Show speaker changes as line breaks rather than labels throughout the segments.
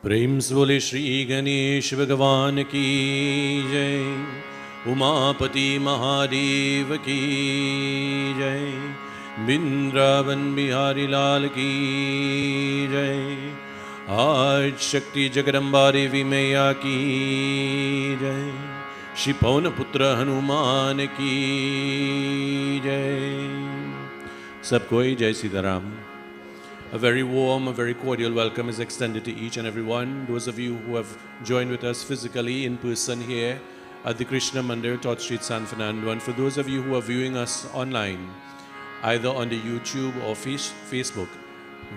प्रेम से बोले श्री गणेश भगवान की जय। उमापति महादेव की जय। वृंदावन बिहारी लाल की जय। आज शक्ति जगदम्बा देवी मैया की जय। श्री पवन पुत्र हनुमान की जय। सबको जय Sitaram. A very warm, a very cordial welcome is extended to each and every one. Those of you who have joined with us physically in person here at the Krishna Mandir, Todd Street, San Fernando, and for those of you who are viewing us online, either on the YouTube or Facebook,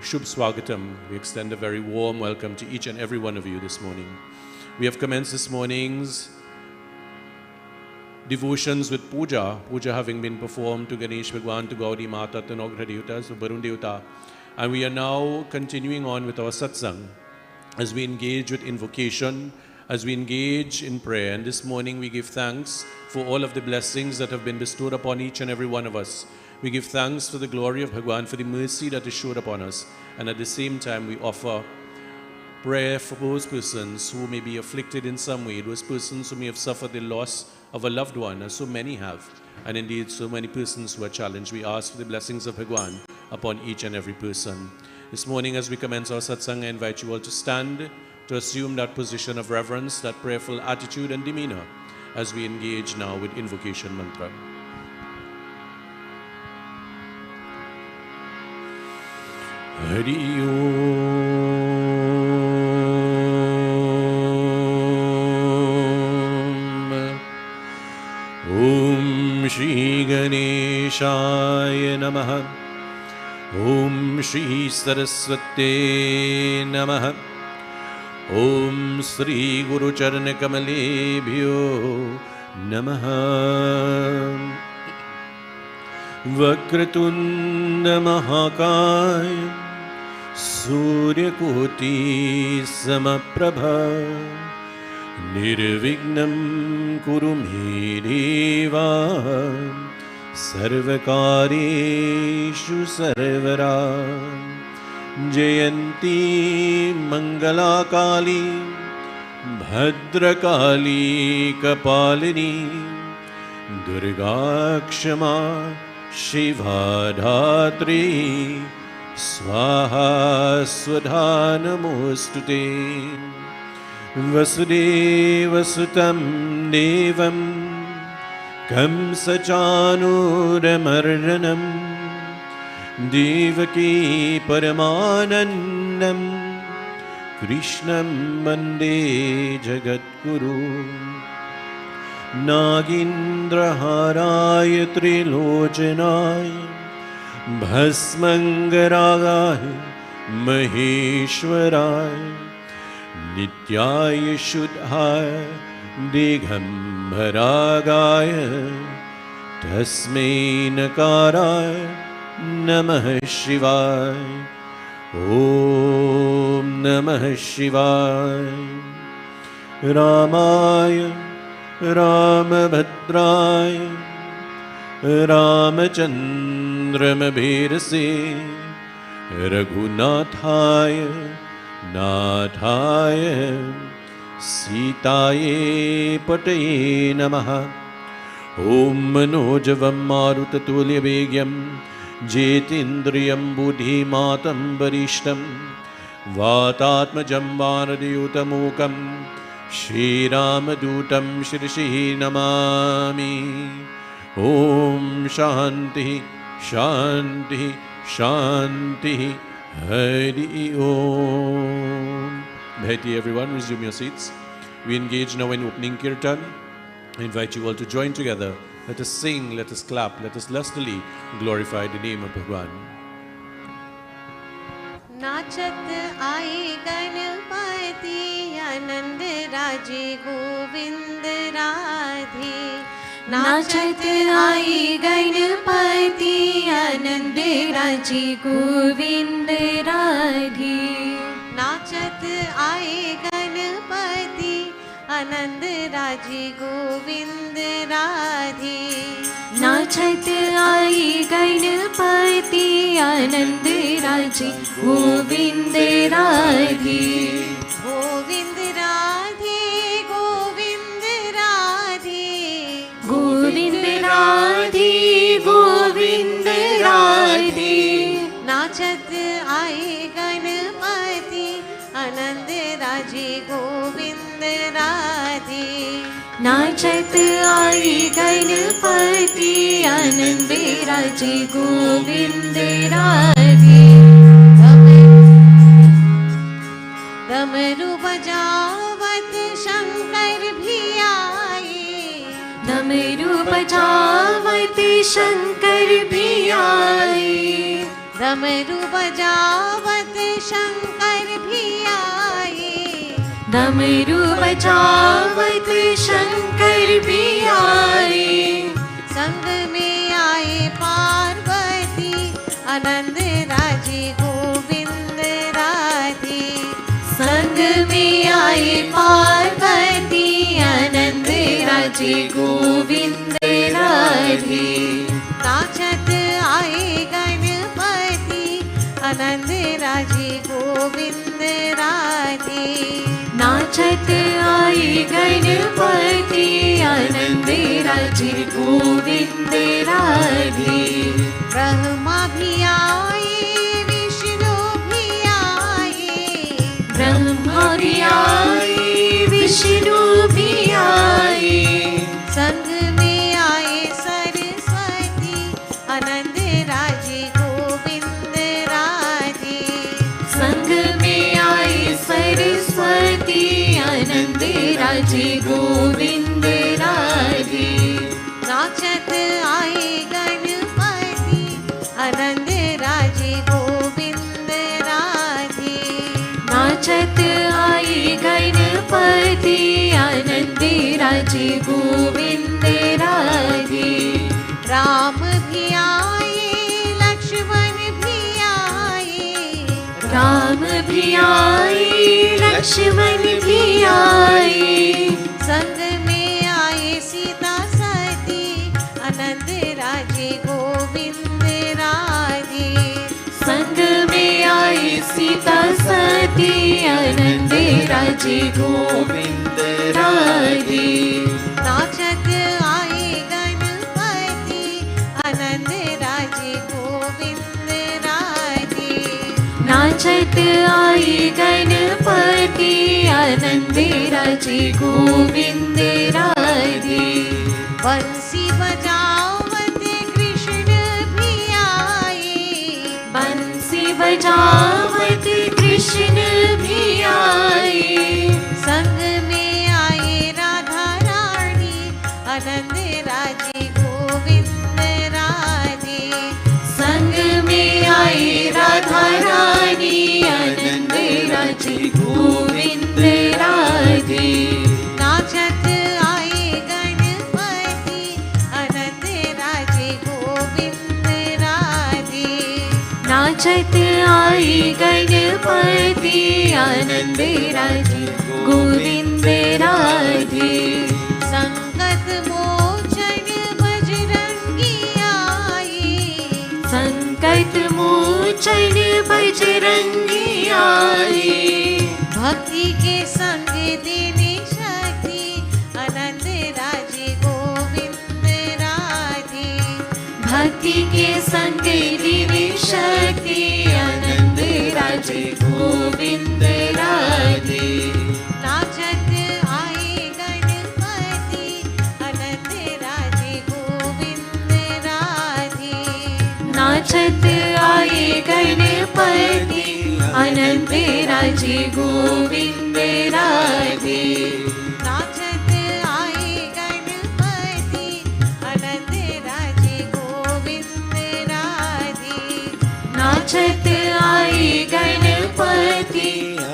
Shubh Swagatam. We extend a very warm welcome to each and every one of you this morning. We have commenced this morning's devotions with puja having been performed to Ganesh Bhagwan, to Gauri Mata, to Nagra Devta, to Varun Devta. And we are now continuing on with our satsang as we engage with invocation, as we engage in prayer. And this morning we give thanks for all of the blessings that have been bestowed upon each and every one of us. We give thanks for the glory of Bhagwan, for the mercy that is showed upon us. And at the same time we offer prayer for those persons who may be afflicted in some way, those persons who may have suffered the loss of a loved one, as so many have. And indeed so many persons who are challenged. We ask for the blessings of Bhagwan upon each and every person. This morning as we commence our satsang, I invite you all to stand, to assume that position of reverence, that prayerful attitude and demeanor as we engage now with invocation mantra. Hari Om. Om Shri Ganeshaya Namaha. Om Shri Saraswate Namaha. Om Shri Guru Charana Kamalebhyo Namaha. Vakratunda Mahakaya Suryakoti Samaprabha Nirvignam Kuru Me Deva Sarvakareshu Sarvara. Jayanti Mangala Kali Bhadrakali Kapalini Durga Kshama Shiva Dhatri Swaha Swadha Namostute. Vasudeva Sutam Devam Kamsachanuramardanam Devaki Paramanandam Krishna Mandir Jagadguru. Nagindraharaya Trilochanaya Bhasmangaragaya Maheshwaraya Nityaya Shuddhaya Digambaragaya Tasmai Nakaraya Namah Shivaya. Om Namah Shivaya. Ramaya Ramabhadraya Ramachandramabhirase Raghunathaya Nathaya Sitaye Pataye Namaha. Om Manojavam Marutatulyabhegyam Jetindriyam Buddhimatam Varishtam Vatatmajam Varadayutamukam Shri Ramadutam Shrishi Namami. Om Shanti Shanti Shanti. Hari Om. Bheti everyone, resume your seats. We engage now in opening kirtan. I invite you all to join together. Let us sing, let us clap, let us lustily glorify the name of Bhagwan.
नाचत आए गणपति आनंद राजे गोविंद राधे. नाचत आए गणपति आनंद राजे गोविंद राधे. नाचत आए गणपति आनंद राजे गोविंद राधे. नाचत आए गणपति आनंद राजे गोविंद राधे. राधे।
नाचत आई गणपति आनंद राजे गोविंद राधे।
डमरू बजावत शंकर भी आए,
डमरू बजावत शंकर भी आए,
डमरू बजावत शंकर भी आए,
डमरू बजावत शंकर भी आए।
संग में आए पार्वती आनंद राजे गोविंद राधे।
संग में आए पार्वती आनंद राजे गोविंद राधे।
नाचत आए गणपति आनंद राजे गोविंद राधे।
नाचत आई गणपति आनंद राजे गोविंद राधे।
ब्रह्मा भी आए विष्णु भी आए,
ब्रह्मा भी आए विष्णु भी आए।
संग में आए सरस्वती आनंद राजे गोविंद राधे।
संग में आए सरस्वती आनंद राजे गोविंद राधे।
नाचत आए गणपति आनंद राजे गोविंद राधे।
नाचत आई गणपति आनंद राजे गोविंद राधे।
राम भी आए लक्ष्मण भी आए,
राम भी आए लक्ष्मण भी आए।
संग में आए सीता सती आनंद राजे गोविंद राधे।
संग में आए सीता सती आनंद राजे गोविंद राधे।
नाचत आए गणपति आनंद राजे गोविंद राधे।
नाचत आई गणपति आनंद राजे गोविंद राधे।
बंसी बजावत कृष्ण भी आए,
बंसी बजावत कृष्ण भी आए।
संग में आए राधा रानी आनंद राजे गोविंद राधे।
संग में आए राधा रानी आनंद राजे गोविंद राधे।
नाचत आए गणपति आनंद राजे गोविंद राधे।
नाचत आई गणपति आनंद राजे गोविंद राधे।
संकट मोचन बजरंगी आए,
संकट मोचन बजरंगी आए।
भक्ति के संग देने शक्ति आनंद राजे गोविंद राधे।
भक्ति के संग दिव्य शक्ति आनंद राजे गोविंद राधे।
नाचत आए गणपति आनंद राजे गोविंद राधे।
नाचत आए गणपति आनंद राजे गोविंद राधे।
नाचत आए गणपति आनंद राजे गोविंद राधे।
नाचत आए गणपति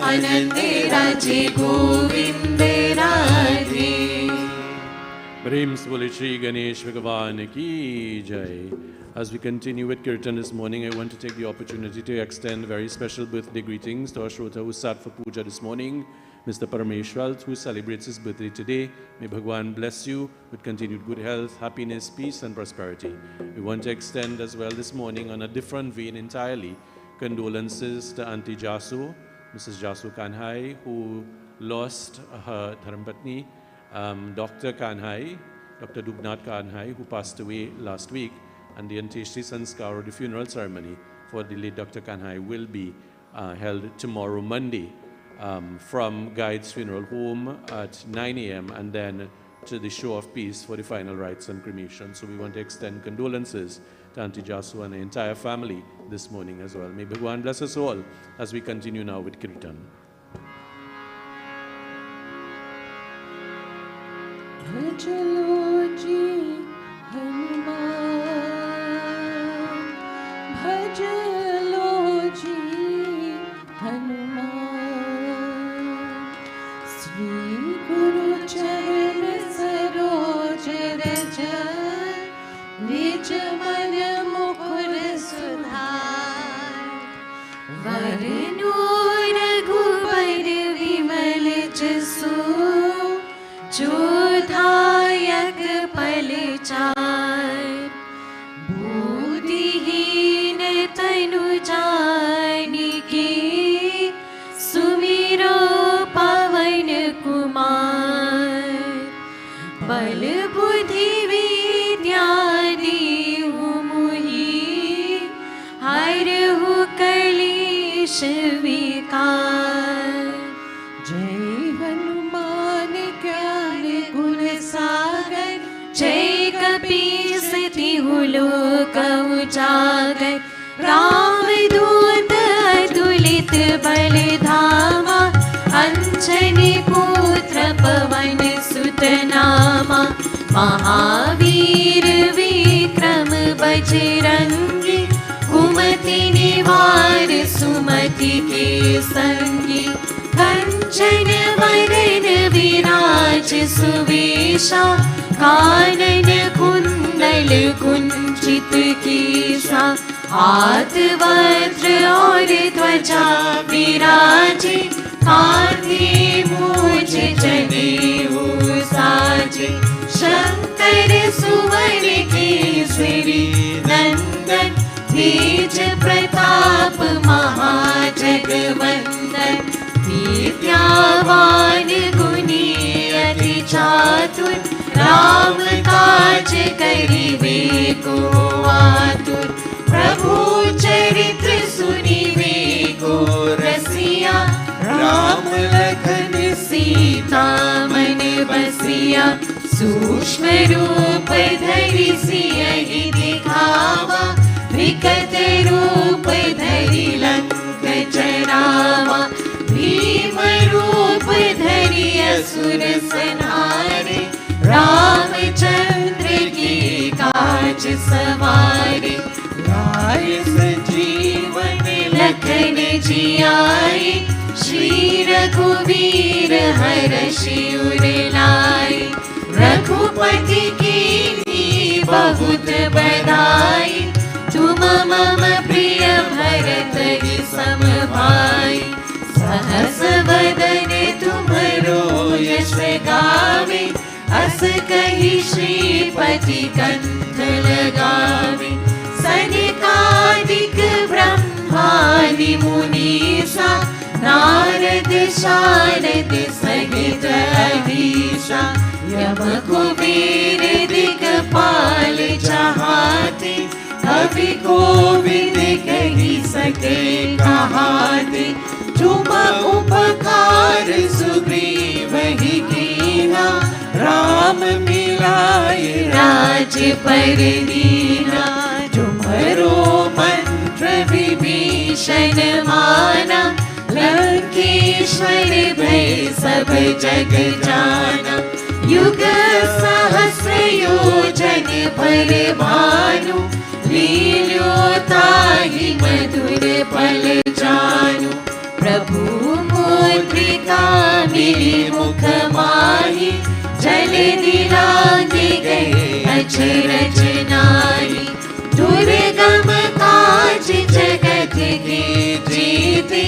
आनंद राजे गोविंद राधे।
प्रेम से बोले श्री गणेश भगवान की जय। As we continue with Kirtan this morning, I want to take the opportunity to extend very special birthday greetings to our Shrota who sat for puja this morning, Mr. Parameshwar, who celebrates his birthday today. May Bhagwan bless you with continued good health, happiness, peace and prosperity. We want to extend as well this morning on a different vein entirely, condolences to Auntie Jasu, Mrs. Jasu Kanhai, who lost her Dharmpatni, Dr. Kanhai, Dr. Dubnath Kanhai, who passed away last week. And the Antyeshri Sanskar, or the funeral ceremony for the late Dr. Kanhai, will be held tomorrow, Monday. from Guide's funeral home at 9 a.m. and then to the show of peace for the final rites and cremation. So we want to extend condolences to Auntie Jasu and the entire family this morning as well. May Bhagwan bless us all as we continue now with Kirtan.
Bhajalo ji Hanuman, Bhajalo ji Hanuman, Sri Guru Charan Saroj Raj, Nij Man Mukur Sudhar, Varnu Raghubar Vimal Jasu, जोधायक पलचार बुद्धिहीन तनु जानिके सुमिरो पवन कुमार बल बुद्धि विद्या देहु मुहि हरहु कलेश विकार जय जय कपीस तिहु लोक उजागर रामदूत अतुलित बलधामा अंजनी पुत्र पवन सुत नामा महावीर विक्रम बजरंगी कुमति निवार सुमति के संगी कंचन वरन विराज सुवेशा कानन कुंडल कुंचित केसा हाथ वज्र और ध्वजा विराजे कांधे मूछ जनेऊ साजे शंकर सुवन केसरी नंदन तेज प्रताप महाजगवंदन विद्यावान गुणी अति चातुर राम काज करिबे को आतुर प्रभु चरित्र सुनिबे को रसिया राम लखन सीता मन बसिया सूक्ष्म रूप धरि सियहि दिखावा विकट रूप धरि लंक जरावा भीम रूप धरि असुर संहारे रामचंद्र की काज सवारे लाए संजीवन लखन जियाए श्री रघुवीर हर्षि उर लाए रघुपति की बहुत बड़ाई तुम मम प्रिय भरत सम भाई सहस वदन तुम्हरो यश गावे अस कहि श्रीपति कंठ लगावे सनकादिक ब्रह्मादि मुनीसा नारद शारद सहित अधीशा यम कुबेर दिक्पाल चहाते कवि कोविद कहि सके कहाते तुम उपकार सुग्रीव ही कीना राम मिलाए राज पर दीना तुम्हरो मंत्र विभीषण माना लंकेश्वर भय सब जग जाना युग सहस्र योजन पर भानु लील्योताहि मधुर पल जानु प्रभु मुद्रिका मिली मुख माही जल दिलांगे गए अचरज नारी दुर्गम काज जगत के जीते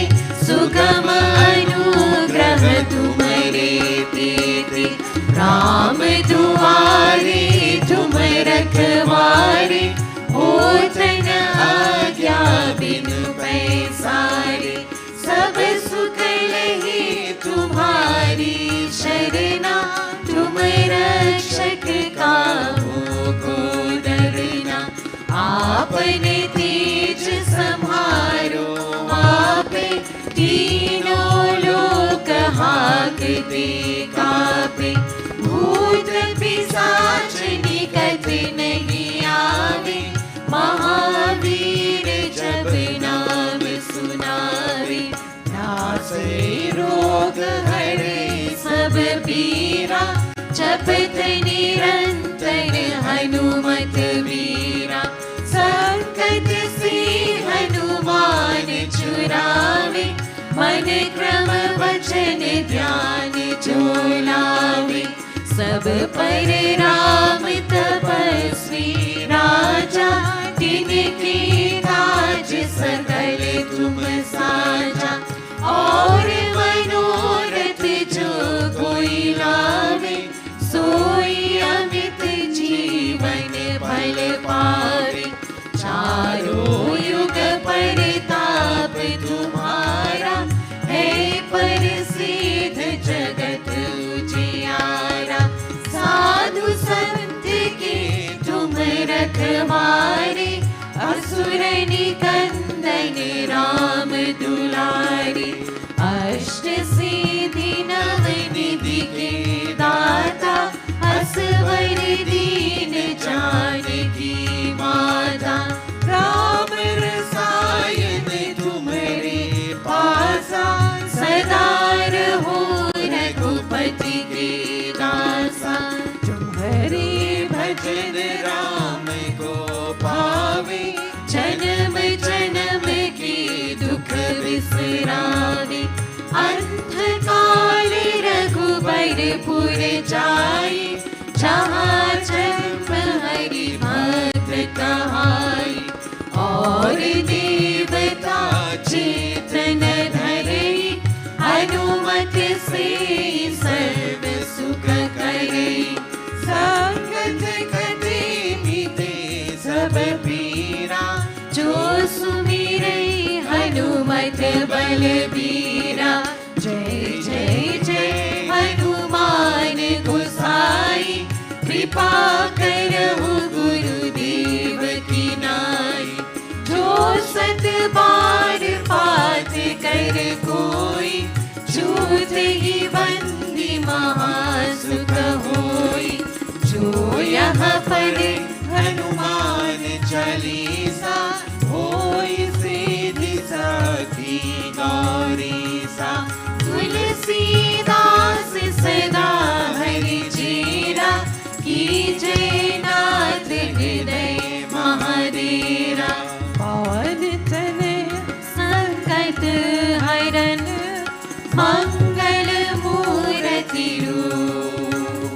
सुगम अनुग्रह तुम्हारे तेते राम दुआरे तुम रखवारे होत न आज्ञा बिनु पैसारे सब सुख लहे तुम्हारी शरणा तुम रक्षक काहू को डरना आपने तेज संहारो आपे तीनों लोक ते कापे, भूत पिशाच निकट नहीं आवे, महावीर जब नाम सुनावे, नासे रोग हरे सब पीरा, जपत निरंतर हनुमत वीरा, संकट से हनुमान छुड़ावे, मन क्रम वचन ध्यान जो लावे, सब पर राम तपस्वी राजा, तिनके काज सकल तुम साजा, और मनोरथ जो कोई लावे, सोई अमित जीवन फल पावे, चारों युग परिताप तुम्हारा, है प्रसिद्ध जगत उजियारा, साधु संत के तुम रखवारे, असुर निकंदन राम दुलारे, अष्ट सिद्धि नव निधि के दाता, असवर दीन जानकी माता, राम रसायन तुम्हारे पासा, सदा रहो रघुपति के दासा, तुम्हारे भजन राम को पावे, जन्म जन्म के दुख बिसरावे, अंत काल रघुबरपुर जाए, जहाँ जन्म हरि भक्त कहाई, और देवता चेतन धरे, हनुमत से सर्व सुख करे, संकट कटे मिटे सब पीरा, जो सुमिरे हनुमत बलबीरा, जय जय जय हनुमान गोसाई, कृपा करहु गुरुदेव की नाई, जो सत बार पाठ कर कोई, छूट ही बंदी महासुख होई, जो यहाँ पढ़े हनुमान चालीसा, होई सिद्धि साखी गौरीसा, तुलसीदास सदा हरि चेरा, कीजे नाथ हृदय महादेरा, पवन तनय संकट हरन, मंगल मूर्ति रूप,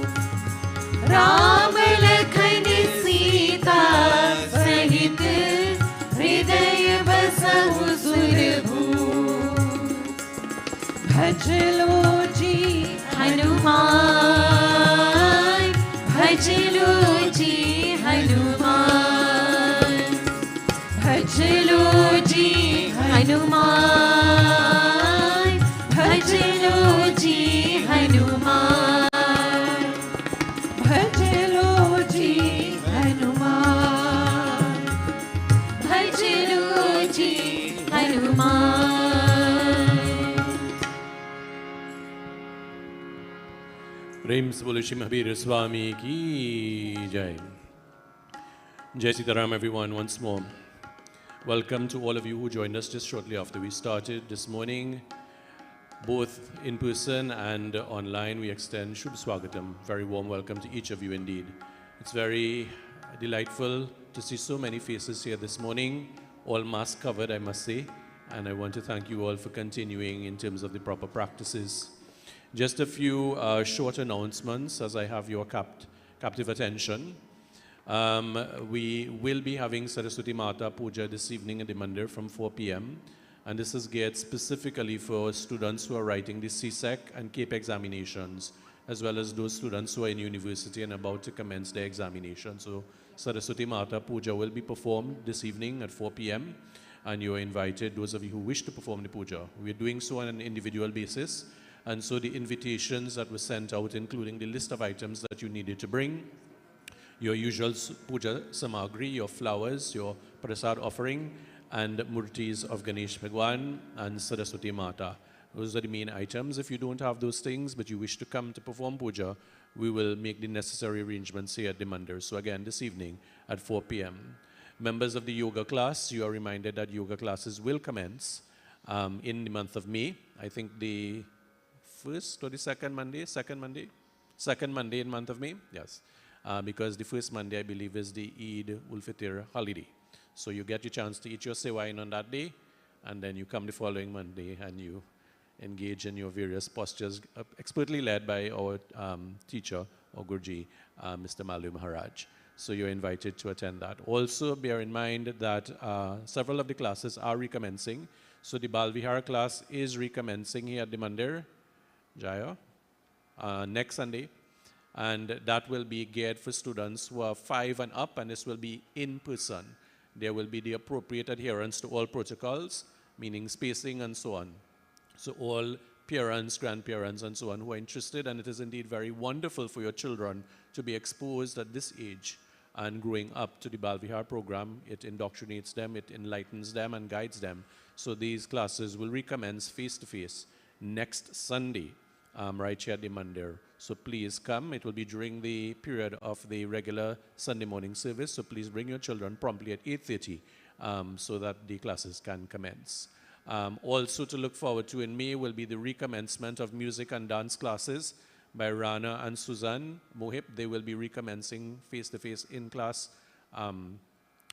राम लखन सीता सहित, हृदय बसहु सुरभूप, भज लो जी हनुमान, भज लो जी हनुमान, भज लो जी हनुमान, भज लो जी हनुमान, भज लो जी हनुमान, भज लो जी हनुमान।
प्रेम से बोले श्री महावीर स्वामी की जय. Jai Sitaram everyone once more. Welcome to all of you who joined us just shortly after we started this morning. Both in person and online, we extend Shubh Swagatam. Very warm welcome to each of you indeed. It's very delightful to see so many faces here this morning, all mask covered, I must say. And I want to thank you all for continuing in terms of the proper practices. Just a few short announcements as I have your captive attention. We will be having Saraswati Mata Puja this evening in the Mandir from 4 p.m. And this is geared specifically for students who are writing the CSEC and CAPE examinations, as well as those students who are in university and about to commence their examination. So Saraswati Mata Puja will be performed this evening at 4 p.m. And you are invited, those of you who wish to perform the puja. We are doing so on an individual basis. And so the invitations that were sent out, including the list of items that you needed to bring, your usual puja samagri, your flowers, your prasad offering, and murtis of Ganesh Bhagwan and Saraswati Mata Those are the main items. If you don't have those things, but you wish to come to perform puja, we will make the necessary arrangements here at the Mandir. So again, this evening at 4 p.m. Members of the yoga class, you are reminded that yoga classes will commence in the month of May. I think the first or the second Monday? Second Monday? Second Monday in month of May? Yes. Because the first Monday, I believe, is the Eid ul-Fitr holiday. So you get your chance to eat your sewain on that day, and then you come the following Monday and you engage in your various postures, expertly led by our teacher, or Guruji, Mr. Malu Maharaj. So you're invited to attend that. Also, bear in mind that several of the classes are recommencing. So the Balvihar class is recommencing here at the Mandir, Jaya, next Sunday. And that will be geared for students who are 5 and up, and this will be in person. There will be the appropriate adherence to all protocols, meaning spacing and so on. So all parents, grandparents, and so on who are interested, and it is indeed very wonderful for your children to be exposed at this age and growing up to the Balvihar program. It indoctrinates them, it enlightens them, and guides them. So these classes will recommence face-to-face next Sunday, right here at the Mandir. So please come. It will be during the period of the regular Sunday morning service. So please bring your children promptly at 8:30 so that the classes can commence. Also to look forward to in May will be the recommencement of music and dance classes by Rana and Suzanne Mohib. They will be recommencing face-to-face in-class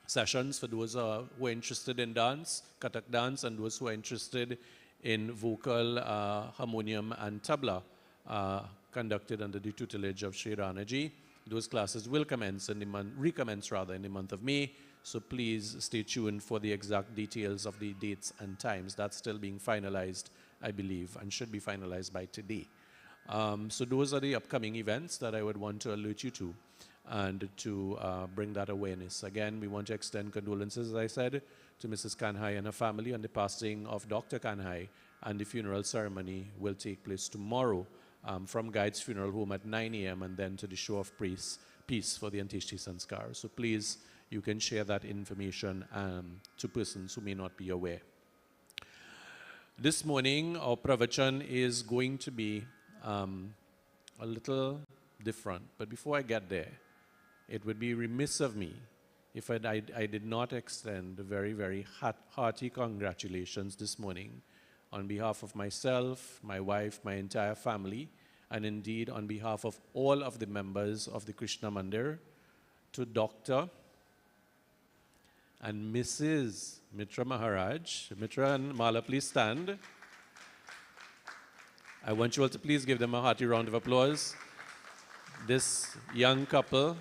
sessions for those who are interested in dance, Kathak dance, and those who are interested in vocal, harmonium, and tabla, conducted under the tutelage of Sri Ranaji. Those classes will recommence in the month of May. So please stay tuned for the exact details of the dates and times. That's still being finalized, I believe, and should be finalized by today. So those are the upcoming events that I would want to alert you to and to bring that awareness. Again, we want to extend condolences, as I said, to Mrs. Kanhai and her family on the passing of Dr. Kanhai, and the funeral ceremony will take place tomorrow from Guide's Funeral Home at 9 a.m. and then to the Show of Peace for the Antishti Sanskar. So please, you can share that information to persons who may not be aware. This morning, our pravachan is going to be a little different. But before I get there, it would be remiss of me if I did not extend a very, very hearty congratulations this morning on behalf of myself, my wife, my entire family, and indeed on behalf of all of the members of the Krishna Mandir, to Dr. and Mrs. Mitra Maharaj. Mitra and Mala, please stand. I want you all to please give them a hearty round of applause. This young couple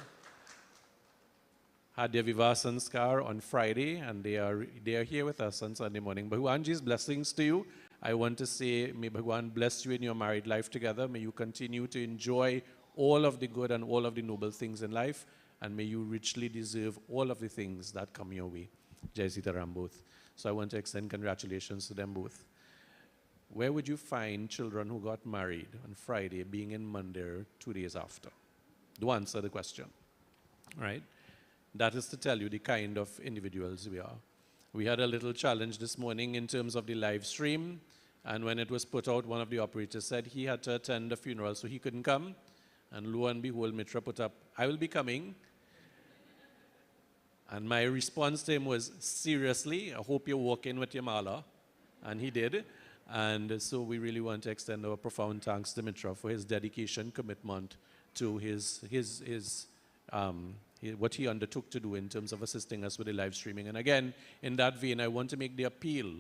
had their Vivah Sanskar on Friday, and they are here with us on Sunday morning. Bhagwanji's blessings to you. I want to say, may Bhagwan bless you in your married life together. May you continue to enjoy all of the good and all of the noble things in life, and may you richly deserve all of the things that come your way. Jai Sitaram both. So I want to extend congratulations to them both. Where would you find children who got married on Friday being in Mandir 2 days after? Do answer the question, right? That is to tell you the kind of individuals we are. We had a little challenge this morning in terms of the live stream, and when it was put out, one of the operators said he had to attend a funeral, so he couldn't come. And lo and behold, Mitra put up, I will be coming. And my response to him was, seriously, I hope you walk in with your mala. And he did. And so we really want to extend our profound thanks to Mitra for his dedication, commitment to what he undertook to do in terms of assisting us with the live streaming. And again, in that vein, I want to make the appeal.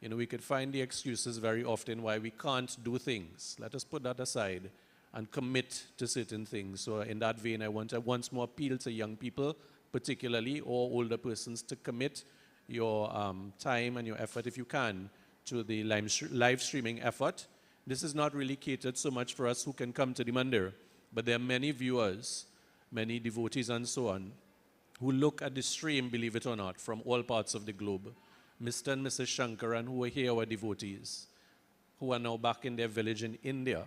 You know, we could find the excuses very often why we can't do things. Let us put that aside and commit to certain things. So in that vein, I want to once more appeal to young people, particularly, or older persons, to commit your time and your effort, if you can, to the live streaming effort. This is not really catered so much for us who can come to the Mandir, but there are many viewers, many devotees and so on, who look at the stream, believe it or not, from all parts of the globe. Mr. and Mrs. Shankaran, who are here, our devotees, who are now back in their village in India,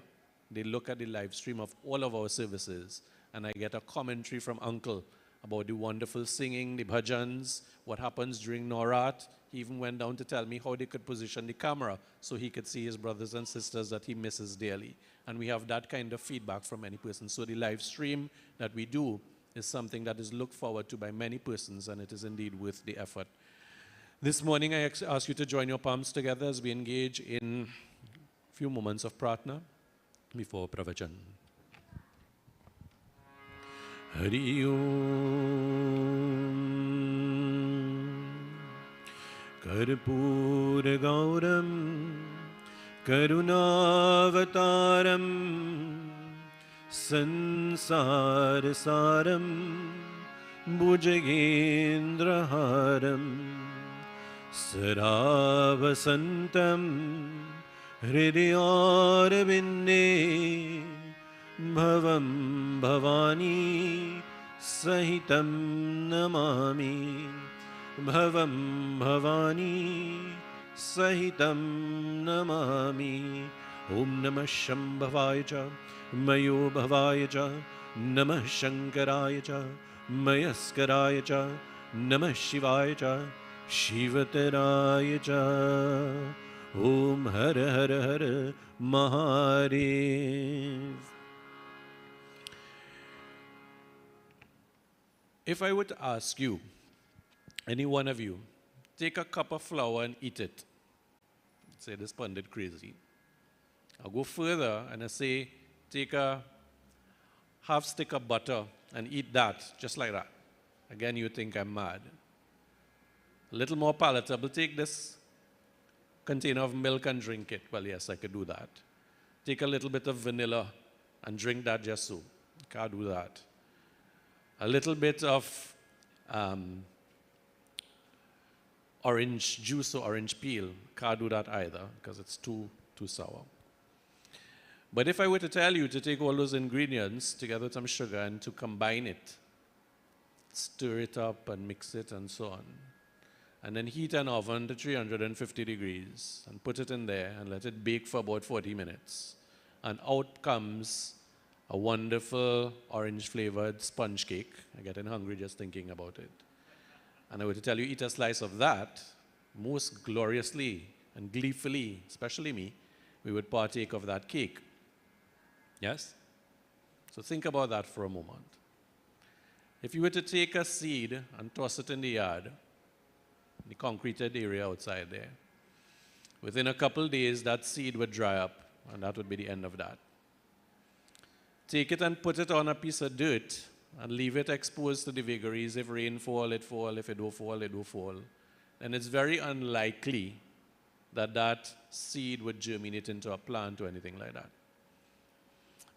they look at the live stream of all of our services, and I get a commentary from Uncle about the wonderful singing, the bhajans, what happens during Norat. He even went down to tell me how they could position the camera so he could see his brothers and sisters that he misses dearly. And we have that kind of feedback from many persons. So the live stream that we do is something that is looked forward to by many persons, and it is indeed worth the effort. This morning, I ask you to join your palms together as we engage in a few moments of pratna before pravachan. Hari Om Karpura Gauram Karunavataram Sansar Saram Bhujagendraharam Saravasantam Hridayarvinde Bhavam Bhavani Sahitam Namami Bhavam Bhavani Sahitam Namami Om Namah Shambhavaya Cha Mayo Bhavaya Cha Namah Shankaraya Cha Mayaskaraya Cha Namah Shivaya Cha Shivataraya Cha Om Hara Hara Hara Mahadev. If I were to ask you, any one of you, take a cup of flour and eat it, say this pundit crazy. I'll go further and I say, take a half stick of butter and eat that, just like that. Again, you think I'm mad. A little more palatable, take this container of milk and drink it. Well, yes, I could do that. Take a little bit of vanilla and drink that just so. Can't do that. A little bit of orange juice or orange peel. Can't do that either because it's too sour. But if I were to tell you to take all those ingredients together with some sugar and to combine it, stir it up and mix it and so on, and then heat an oven to 350 degrees and put it in there and let it bake for about 40 minutes, and out comes a wonderful orange-flavored sponge cake. I'm getting hungry just thinking about it. And I were to tell you, eat a slice of that, most gloriously and gleefully, especially me, we would partake of that cake. Yes? So think about that for a moment. If you were to take a seed and toss it in the yard, the concreted area outside there, within a couple days, that seed would dry up, and that would be the end of that. Take it and put it on a piece of dirt and leave it exposed to the vagaries. If rain fall, it fall. If it don't fall, it don't fall. And it's very unlikely that that seed would germinate into a plant or anything like that.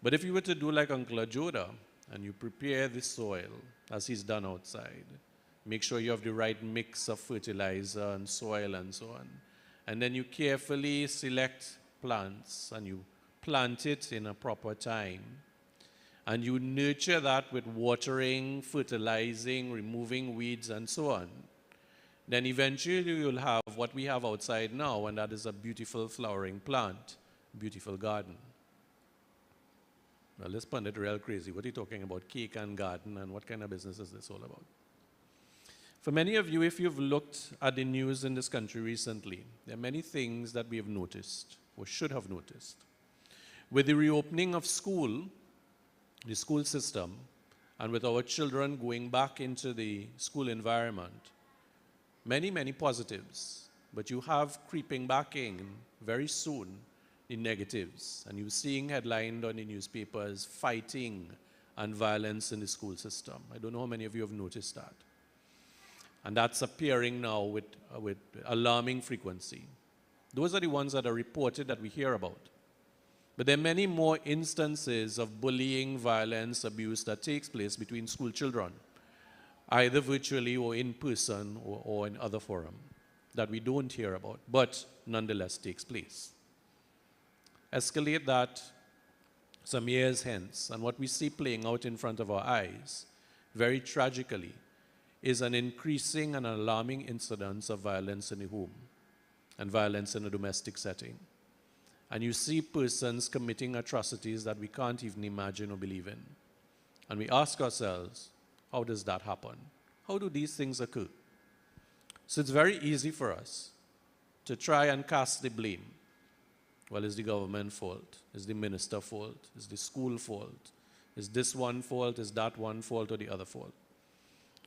But if you were to do like Uncle Ajoda and you prepare the soil as he's done outside, make sure you have the right mix of fertilizer and soil and so on, and then you carefully select plants and you plant it in a proper time, and you nurture that with watering, fertilizing, removing weeds, and so on, then eventually you'll have what we have outside now, and that is a beautiful flowering plant, beautiful garden. Well, this pundit real crazy. What are you talking about? Cake and garden, and what kind of business is this all about? For many of you, if you've looked at the news in this country recently, there are many things that we have noticed, or should have noticed. With the reopening of school, the school system, and with our children going back into the school environment, many, many positives, but you have creeping back in very soon the negatives, and you're seeing headlined on the newspapers, fighting and violence in the school system. I don't know how many of you have noticed that. And that's appearing now with alarming frequency. Those are the ones that are reported that we hear about. But there are many more instances of bullying, violence, abuse that takes place between school children, either virtually or in person or in other forum, that we don't hear about, but nonetheless takes place. Escalate that some years hence, and what we see playing out in front of our eyes, very tragically, is an increasing and alarming incidence of violence in the home and violence in a domestic setting. And you see persons committing atrocities that we can't even imagine or believe in. And we ask ourselves, How does that happen? How do these things occur? So it's very easy for us to try and cast the blame. Well, is the government fault? Is the minister fault? Is the school fault? Is this one fault? Is that one fault or the other fault?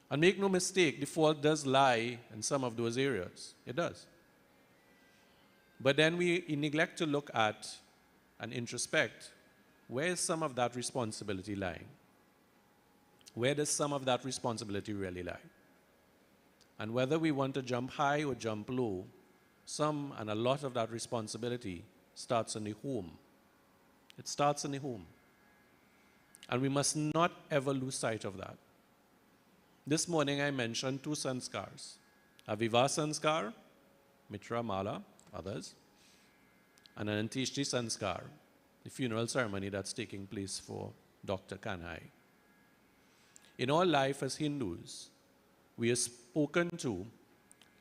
And make no mistake, the fault does lie in some of those areas. It does. But then we neglect to look at and introspect, where is some of that responsibility lying? Where does some of that responsibility really lie? And whether we want to jump high or jump low, some and a lot of that responsibility starts in the home. It starts in the home. And we must not ever lose sight of that. This morning I mentioned 2 sanskars. Aviva sanskar, Mitra Mala, others, and an Antishti sanskar, the funeral ceremony that's taking place for Dr. Kanhai. In our life as Hindus, we are spoken to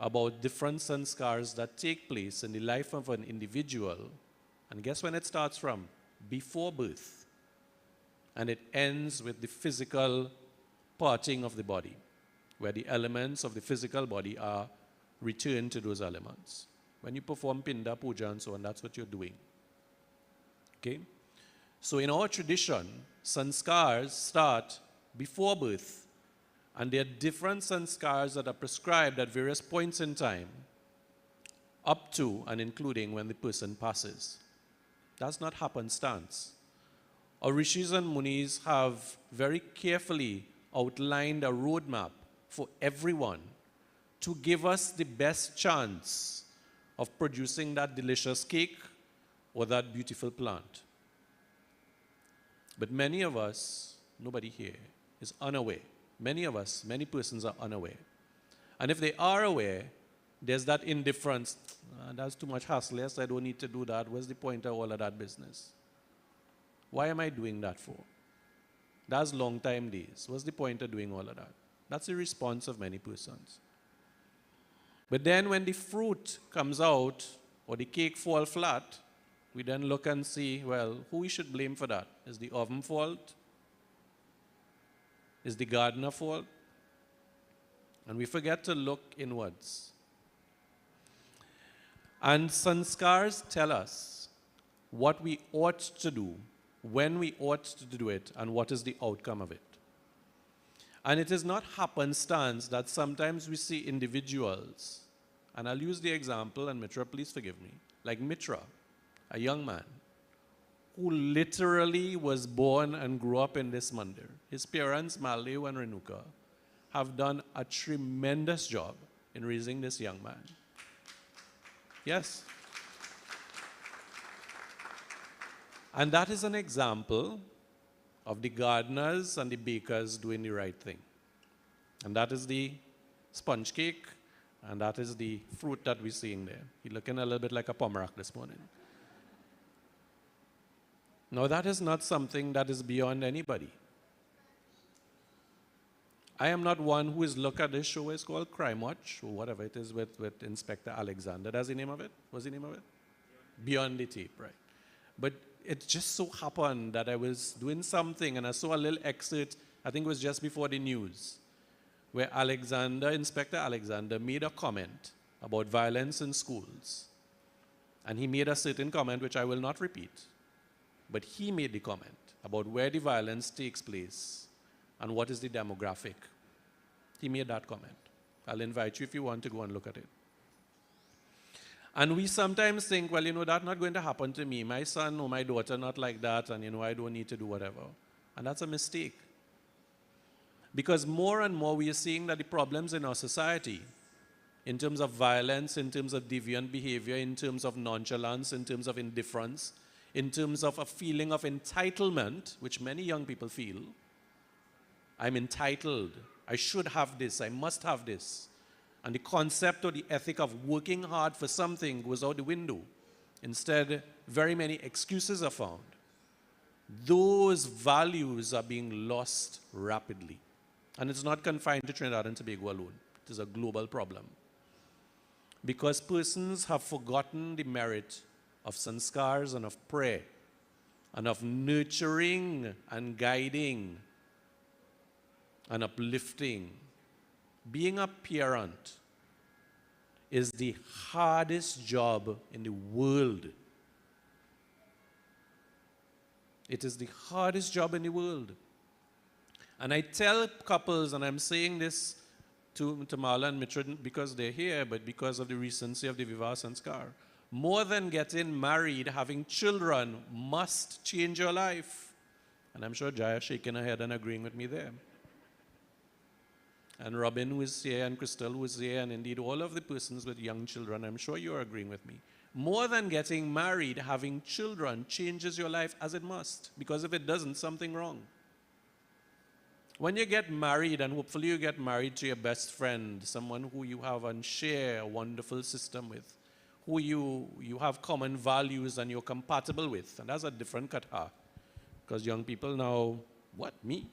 about different sanskars that take place in the life of an individual. And guess when it starts from? Before birth. And it ends with the physical parting of the body, where the elements of the physical body are returned to those elements. When you perform Pinda, Puja and so on, that's what you're doing. Okay? So in our tradition, sanskars start before birth. And there are different sanskars that are prescribed at various points in time, up to and including when the person passes. That's not happenstance. Our rishis and munis have very carefully outlined a roadmap for everyone to give us the best chance of producing that delicious cake or that beautiful plant. But many of us, nobody here, is unaware. Many of us, many persons are unaware. And if they are aware, there's that indifference. That's too much hassle. Yes, I don't need to do that. What's the point of all of that business? Why am I doing that for? That's long time days. What's the point of doing all of that? That's the response of many persons. But then when the fruit comes out or the cake falls flat, we then look and see, well, who we should blame for that? Is the oven fault? Is the gardener fault? And we forget to look inwards. And sanskars tell us what we ought to do, when we ought to do it, and what is the outcome of it. And it is not happenstance that sometimes we see individuals, and I'll use the example, and Mitra, please forgive me, like Mitra, a young man, who literally was born and grew up in this mandir. His parents, Maldev and Renuka, have done a tremendous job in raising this young man. Yes. And that is an example of the gardeners and the bakers doing the right thing. And that is the sponge cake, and that is the fruit that we're seeing there. He's looking a little bit like a pomerac this morning. Now, that is not something that is beyond anybody. I am not one who is look at this show. It's called Crime Watch, or whatever it is with Inspector Alexander. That's the name of it? What's the name of it? Beyond the Tape, right. But it just so happened that I was doing something and I saw a little excerpt, I think it was just before the news, where Inspector Alexander made a comment about violence in schools. And he made a certain comment which I will not repeat. But he made the comment about where the violence takes place and what is the demographic. He made that comment. I'll invite you if you want to go and look at it. And we sometimes think, well, that's not going to happen to me. My son or my daughter not like that, and I don't need to do whatever. And that's a mistake. Because more and more we are seeing that the problems in our society, in terms of violence, in terms of deviant behavior, in terms of nonchalance, in terms of indifference, in terms of a feeling of entitlement, which many young people feel. I'm entitled. I should have this. I must have this. And the concept or the ethic of working hard for something goes out the window. Instead, very many excuses are found. Those values are being lost rapidly. And it's not confined to Trinidad and Tobago alone. It is a global problem. Because persons have forgotten the merit of sanskars and of prayer, and of nurturing and guiding and uplifting. Being a parent is the hardest job in the world. It is the hardest job in the world. And I tell couples, and I'm saying this to Marla and Mitra because they're here, but because of the recency of the Vivah Sanskar, more than getting married, having children must change your life. And I'm sure Jaya shaking her head and agreeing with me there. And Robin, who is here, and Crystal, who is here, and indeed all of the persons with young children, I'm sure you're agreeing with me. More than getting married, having children changes your life as it must. Because if it doesn't, something wrong. When you get married, and hopefully you get married to your best friend, someone who you have and share a wonderful system with, who you have common values and you're compatible with, and that's a different kata. Because young people now, what, me?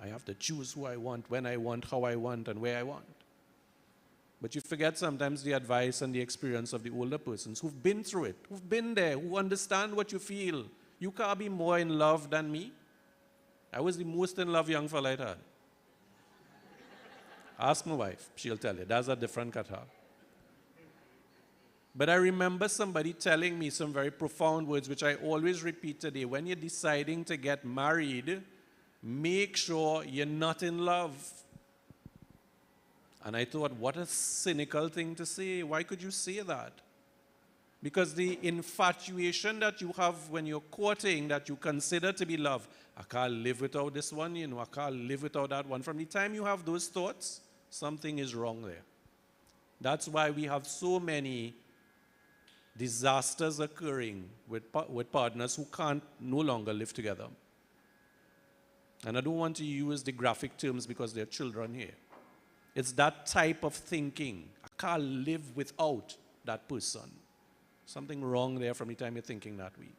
I have to choose who I want, when I want, how I want, and where I want. But you forget sometimes the advice and the experience of the older persons who've been through it, who've been there, who understand what you feel. You can't be more in love than me. I was the most in love young fella I had. Ask my wife, she'll tell you. That's a different kata. But I remember somebody telling me some very profound words, which I always repeat today. When you're deciding to get married, make sure you're not in love. And I thought, what a cynical thing to say. Why could you say that? Because the infatuation that you have when you're courting, that you consider to be love, I can't live without this one, I can't live without that one. From the time you have those thoughts, something is wrong there. That's why we have so many disasters occurring with partners who can't no longer live together. And I don't want to use the graphic terms because there are children here. It's that type of thinking. I can't live without that person. Something wrong there from the time you're thinking that way.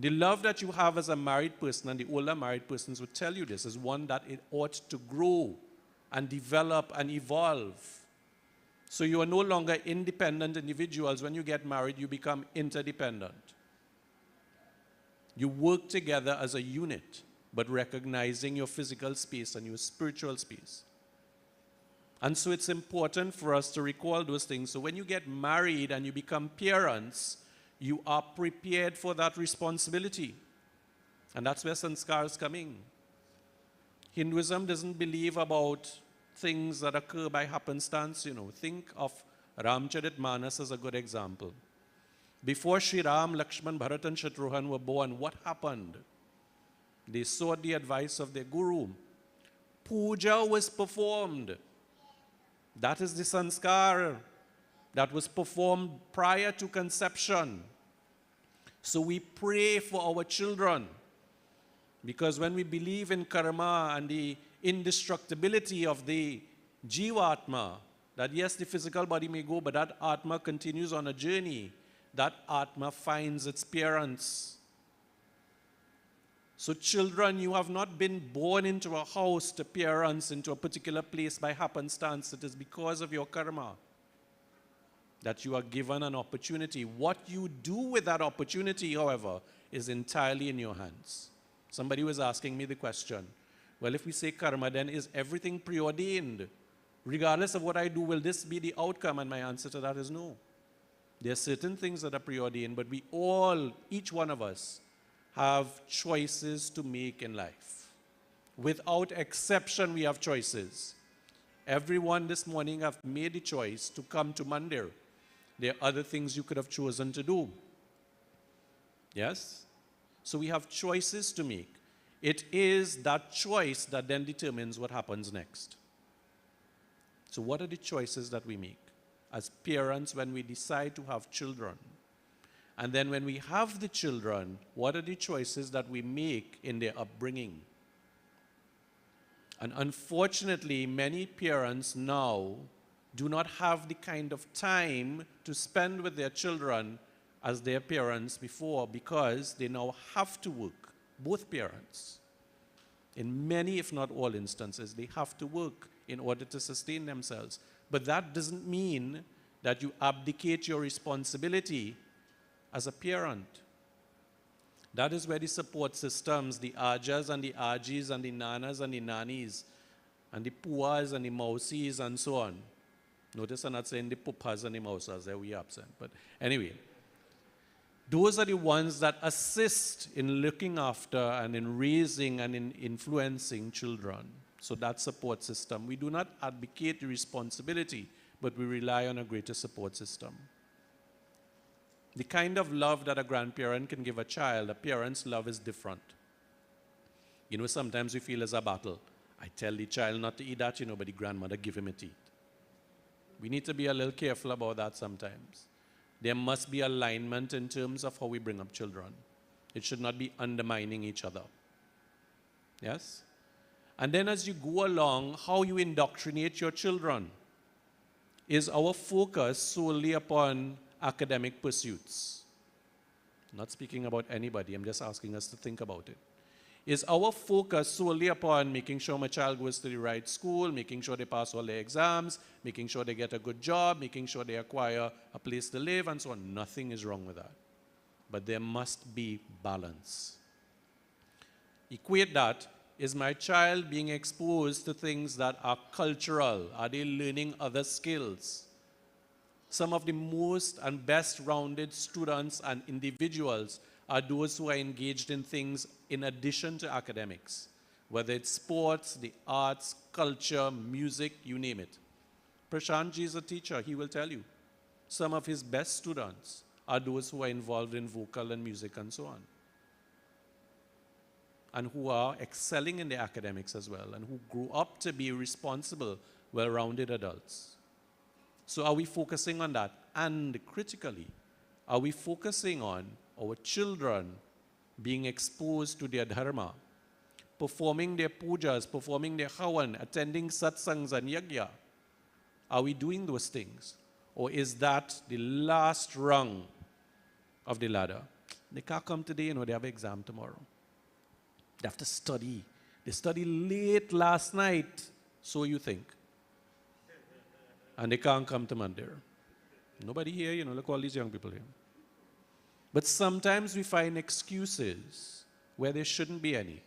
The love that you have as a married person, and the older married persons would tell you this, is one that it ought to grow and develop and evolve. So you are no longer independent individuals. When you get married, you become interdependent. You work together as a unit, but recognizing your physical space and your spiritual space. And so it's important for us to recall those things. So when you get married and you become parents, you are prepared for that responsibility. And that's where sanskar is coming. Hinduism doesn't believe about things that occur by happenstance, Think of Ramcharitmanas as a good example. Before Sri Ram, Lakshman, Bharat and Shatrughan were born, what happened? They sought the advice of their guru. Puja was performed. That is the sanskar that was performed prior to conception. So we pray for our children. Because when we believe in karma and the indestructibility of the jivatma, that yes, the physical body may go, but that atma continues on a journey. That atma finds its parents. So children, you have not been born into a house to parents, into a particular place by happenstance. It is because of your karma that you are given an opportunity. What you do with that opportunity, however, is entirely in your hands. Somebody was asking me the question, well, if we say karma, then is everything preordained? Regardless of what I do, will this be the outcome? And my answer to that is no. There are certain things that are preordained, but we all, each one of us, have choices to make in life. Without exception, we have choices. Everyone this morning have made the choice to come to Mandir. There are other things you could have chosen to do. Yes? So we have choices to make. It is that choice that then determines what happens next. So what are the choices that we make as parents when we decide to have children? And then when we have the children, what are the choices that we make in their upbringing? And unfortunately, many parents now do not have the kind of time to spend with their children as their parents before, because they now have to work, both parents. In many, if not all instances, they have to work in order to sustain themselves. But that doesn't mean that you abdicate your responsibility as a parent. That is where the support systems, the Ajas and the Ajis and the Nanas and the Nannies and the Puas and the Mausis and so on. Notice I'm not saying the Pupas and the Mausas, there we absent. But anyway, those are the ones that assist in looking after and in raising and in influencing children. So that support system. We do not advocate the responsibility, but we rely on a greater support system. The kind of love that a grandparent can give a child, a parent's love is different. You know, sometimes we feel it's a battle. I tell the child not to eat that, but the grandmother give him it eat. We need to be a little careful about that sometimes. There must be alignment in terms of how we bring up children. It should not be undermining each other. Yes? And then as you go along, how you indoctrinate your children. Is our focus solely upon academic pursuits? I'm not speaking about anybody, I'm just asking us to think about it. Is our focus solely upon making sure my child goes to the right school, making sure they pass all their exams, making sure they get a good job, making sure they acquire a place to live, and so on? Nothing is wrong with that. But there must be balance. Equate that. Is my child being exposed to things that are cultural? Are they learning other skills? Some of the most and best rounded students and individuals are those who are engaged in things in addition to academics, whether it's sports, the arts, culture, music, you name it. Prashantji is a teacher, he will tell you. Some of his best students are those who are involved in vocal and music and so on, and who are excelling in the academics as well, and who grew up to be responsible, well-rounded adults. So are we focusing on that? And critically, are we focusing on our children being exposed to their dharma, performing their pujas, performing their havan, attending satsangs and yajna? Are we doing those things? Or is that the last rung of the ladder? They can't come today, they have an exam tomorrow. They have to study. They studied late last night, so you think. And they can't come to Mandir. Nobody here, look all these young people here. But sometimes we find excuses where there shouldn't be any.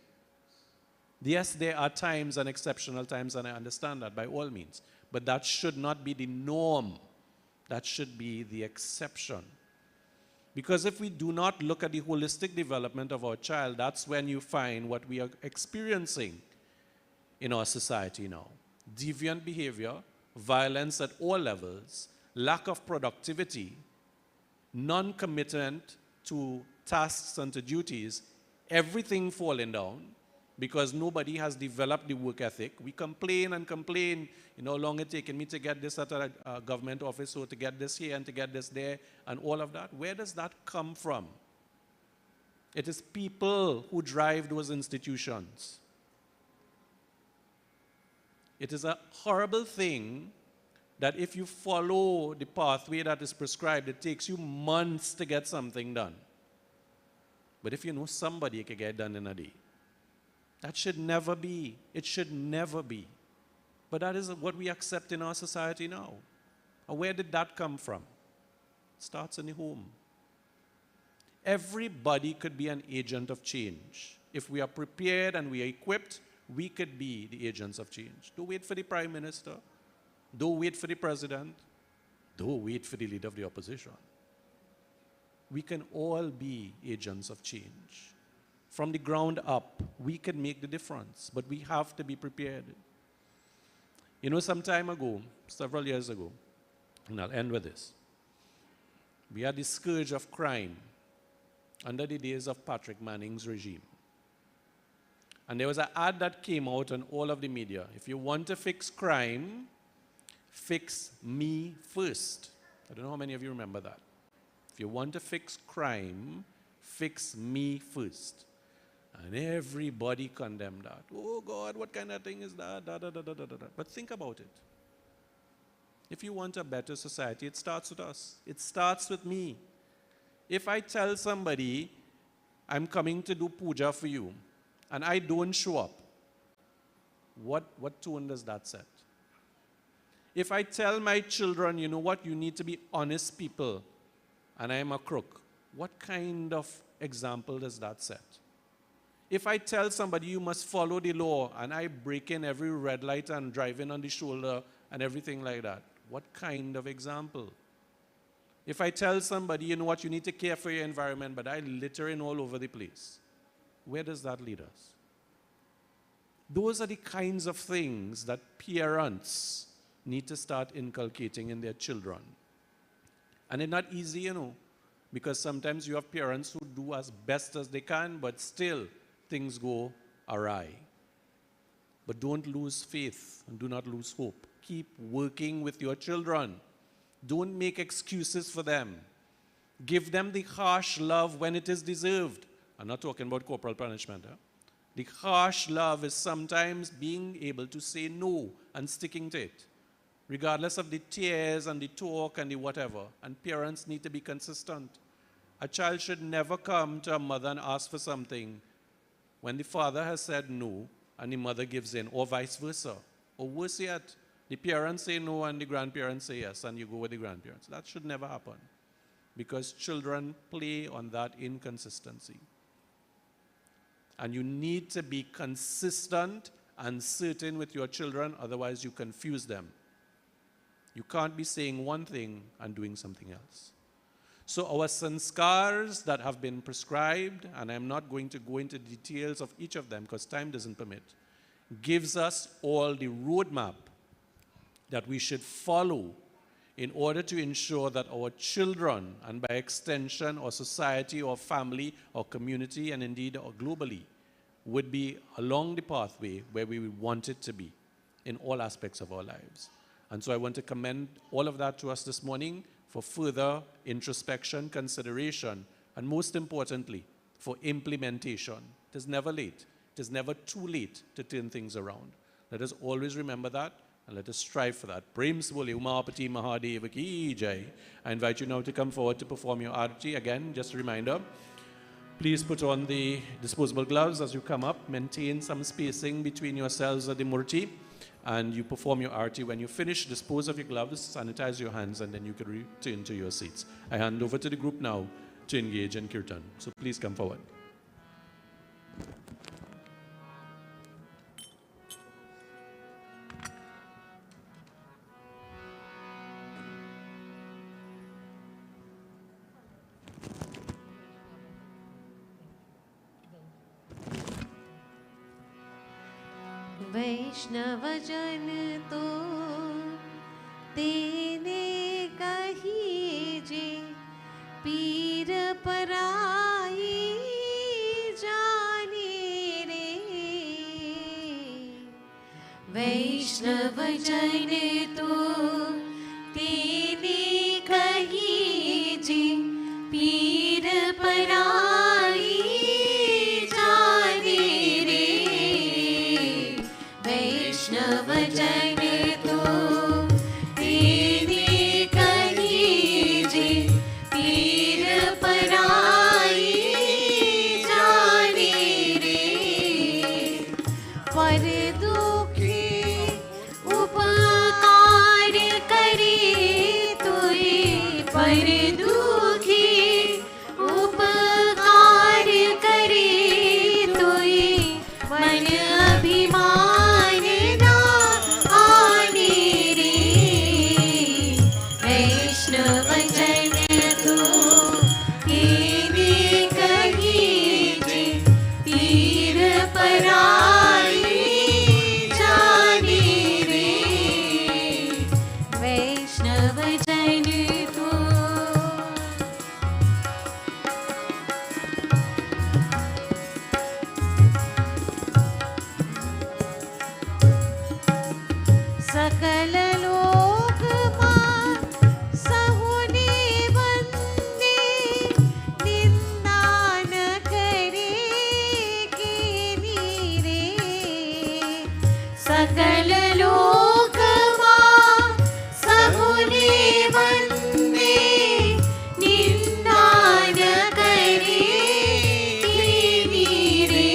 Yes, there are times and exceptional times, and I understand that by all means. But that should not be the norm. That should be the exception. Because if we do not look at the holistic development of our child, that's when you find what we are experiencing in our society now. Deviant behavior, violence at all levels, lack of productivity, non-commitment to tasks and to duties, everything falling down because nobody has developed the work ethic. We complain and complain, how long it taken me to get this at a government office, or to get this here and to get this there, and all of that. Where does that come from? It is people who drive those institutions. It is a horrible thing that if you follow the pathway that is prescribed, it takes you months to get something done. But if you know somebody, it can get done in a day. That should never be. It should never be. But that is what we accept in our society now. And where did that come from? It starts in the home. Everybody could be an agent of change. If we are prepared and we are equipped, we could be the agents of change. Don't wait for the prime minister. Don't wait for the president. Don't wait for the leader of the opposition. We can all be agents of change. From the ground up, we can make the difference, but we have to be prepared. Some time ago, several years ago, and I'll end with this, we had the scourge of crime under the days of Patrick Manning's regime. And there was an ad that came out on all of the media. If you want to fix crime, fix me first. I don't know how many of you remember that. If you want to fix crime, fix me first. And everybody condemned that. Oh God, what kind of thing is that? Da, da, da, da, da, da. But think about it. If you want a better society, it starts with us. It starts with me. If I tell somebody, I'm coming to do puja for you, and I don't show up, what tone does that set? If I tell my children, you know what, you need to be honest people, and I'm a crook, What kind of example does that set? If I tell somebody you must follow the law and I break in every red light and drive in on the shoulder and everything like that, what kind of example? If I tell somebody, you know what, you need to care for your environment, but I litter in all over the place, where does that lead us? Those are the kinds of things that parents need to start inculcating in their children. And it's not easy, you know, because sometimes you have parents who do as best as they can, but still things go awry. But don't lose faith and do not lose hope. Keep working with your children. Don't make excuses for them. Give them the harsh love when it is deserved. I'm not talking about corporal punishment. The harsh love is sometimes being able to say no and sticking to it, regardless of the tears and the talk and the whatever. And parents need to be consistent. A child should never come to a mother and ask for something when the father has said no and the mother gives in, or vice versa. Or worse yet, the parents say no and the grandparents say yes, and you go with the grandparents. That should never happen, because children play on that inconsistency. And you need to be consistent and certain with your children, otherwise you confuse them. You can't be saying one thing and doing something else. So our sanskars that have been prescribed, and I'm not going to go into details of each of them because time doesn't permit, gives us all the roadmap that we should follow in order to ensure that our children, and by extension our society or family or community and indeed or globally, would be along the pathway where we would want it to be in all aspects of our lives. And so I want to commend all of that to us this morning for further introspection, consideration, and most importantly, for implementation. It is never late. It is never too late to turn things around. Let us always remember that, and let us strive for that. Prem se bole Umapati Mahadeva ki jai. I invite you now to come forward to perform your arati. Again, just a reminder, please put on the disposable gloves as you come up. Maintain some spacing between yourselves and the murti. And you perform your arati. When you finish, dispose of your gloves, sanitize your hands, and then you can return to your seats. I hand over to the group now to engage in kirtan. So please come forward.
वैष्णव जन तो तेने कहीजे, पीर पराई जाने रे।
वैष्णव जन तो तेने कहीजे, पीर पराई जाने रे। वैष्णव जन तो तेने कहीजे, पीर पराई जाने रे।
पर दुखी उपकार करे तोय,
पर दुखी उपकार करे तोय, मन अभिमान ना आने रे। वैष्णव जन तो तेने कहीजे, पीर पराई जाने रे। वैष्णव जन तो
सकल लोक मां सहुने वंदे, निंदा न करे के नीरे।
सकल लोक मां सहुने वंदे, निंदा न करे कीनी रे।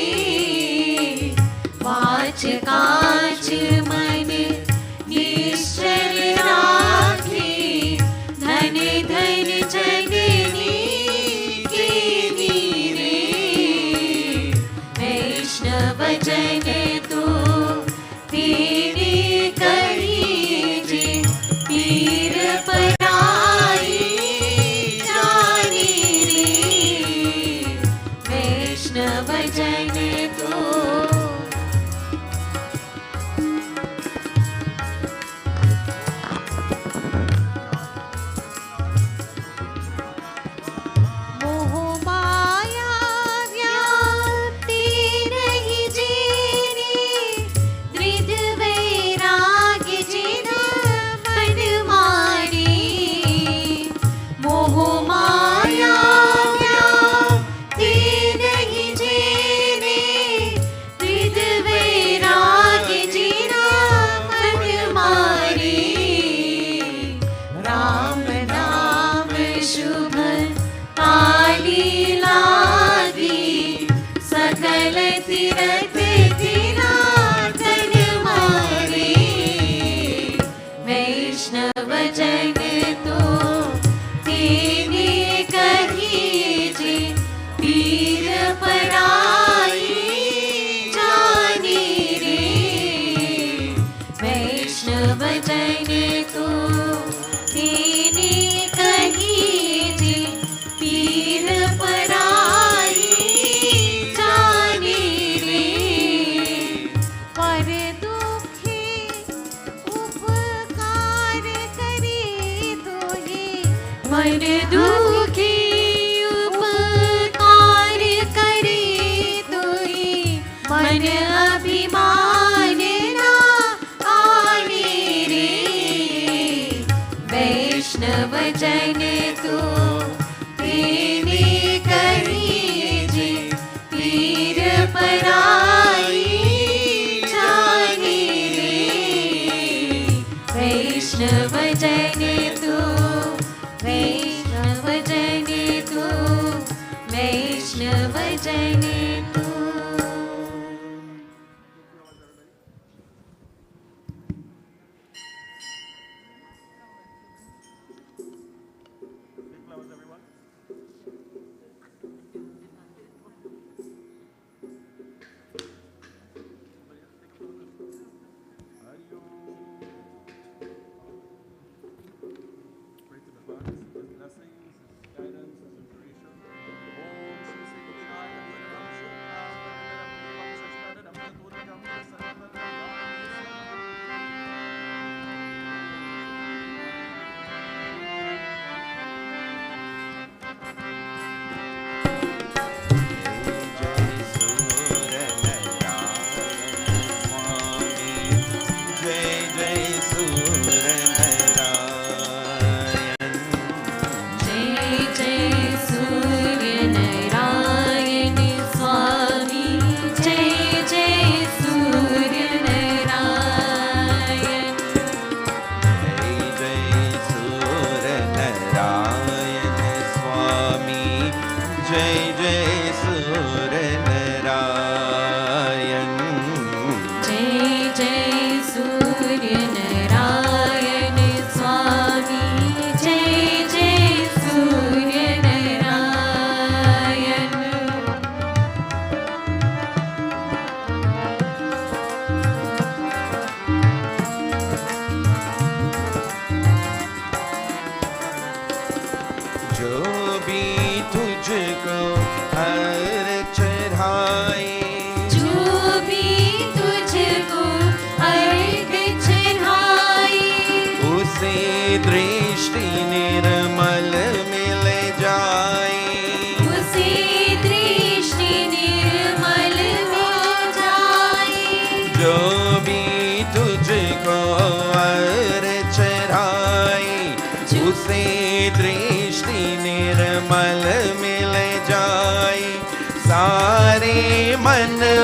वाच काच मन निश्चल वचन तो तेने कही पीर पराई जाने रे।
पर दुखी उपकार करे तोहे
मन दुखी उपकार करे तोहे मन अभिमान ना आने रे। वैष्णव जन तो तेने कही पीर पराई जाने रे। वैष्णव जन तो वैष्णव जन तो वैष्णव जन तो।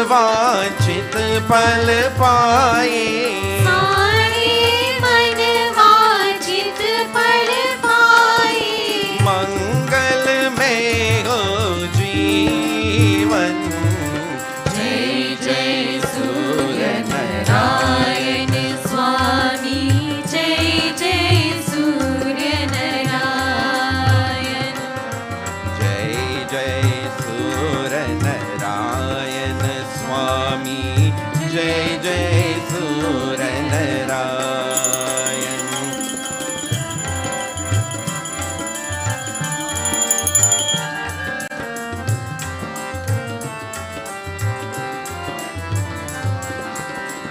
वांछित फल पाए
सारे मन वांछित फल पाए।
मंगल में हो जीवन।
जय जय सूर्य नारायण स्वामी जय जय सूर्य नारायण।
जय जय सूर्य नारायण स्वामी जय जय सूर्य नारायण।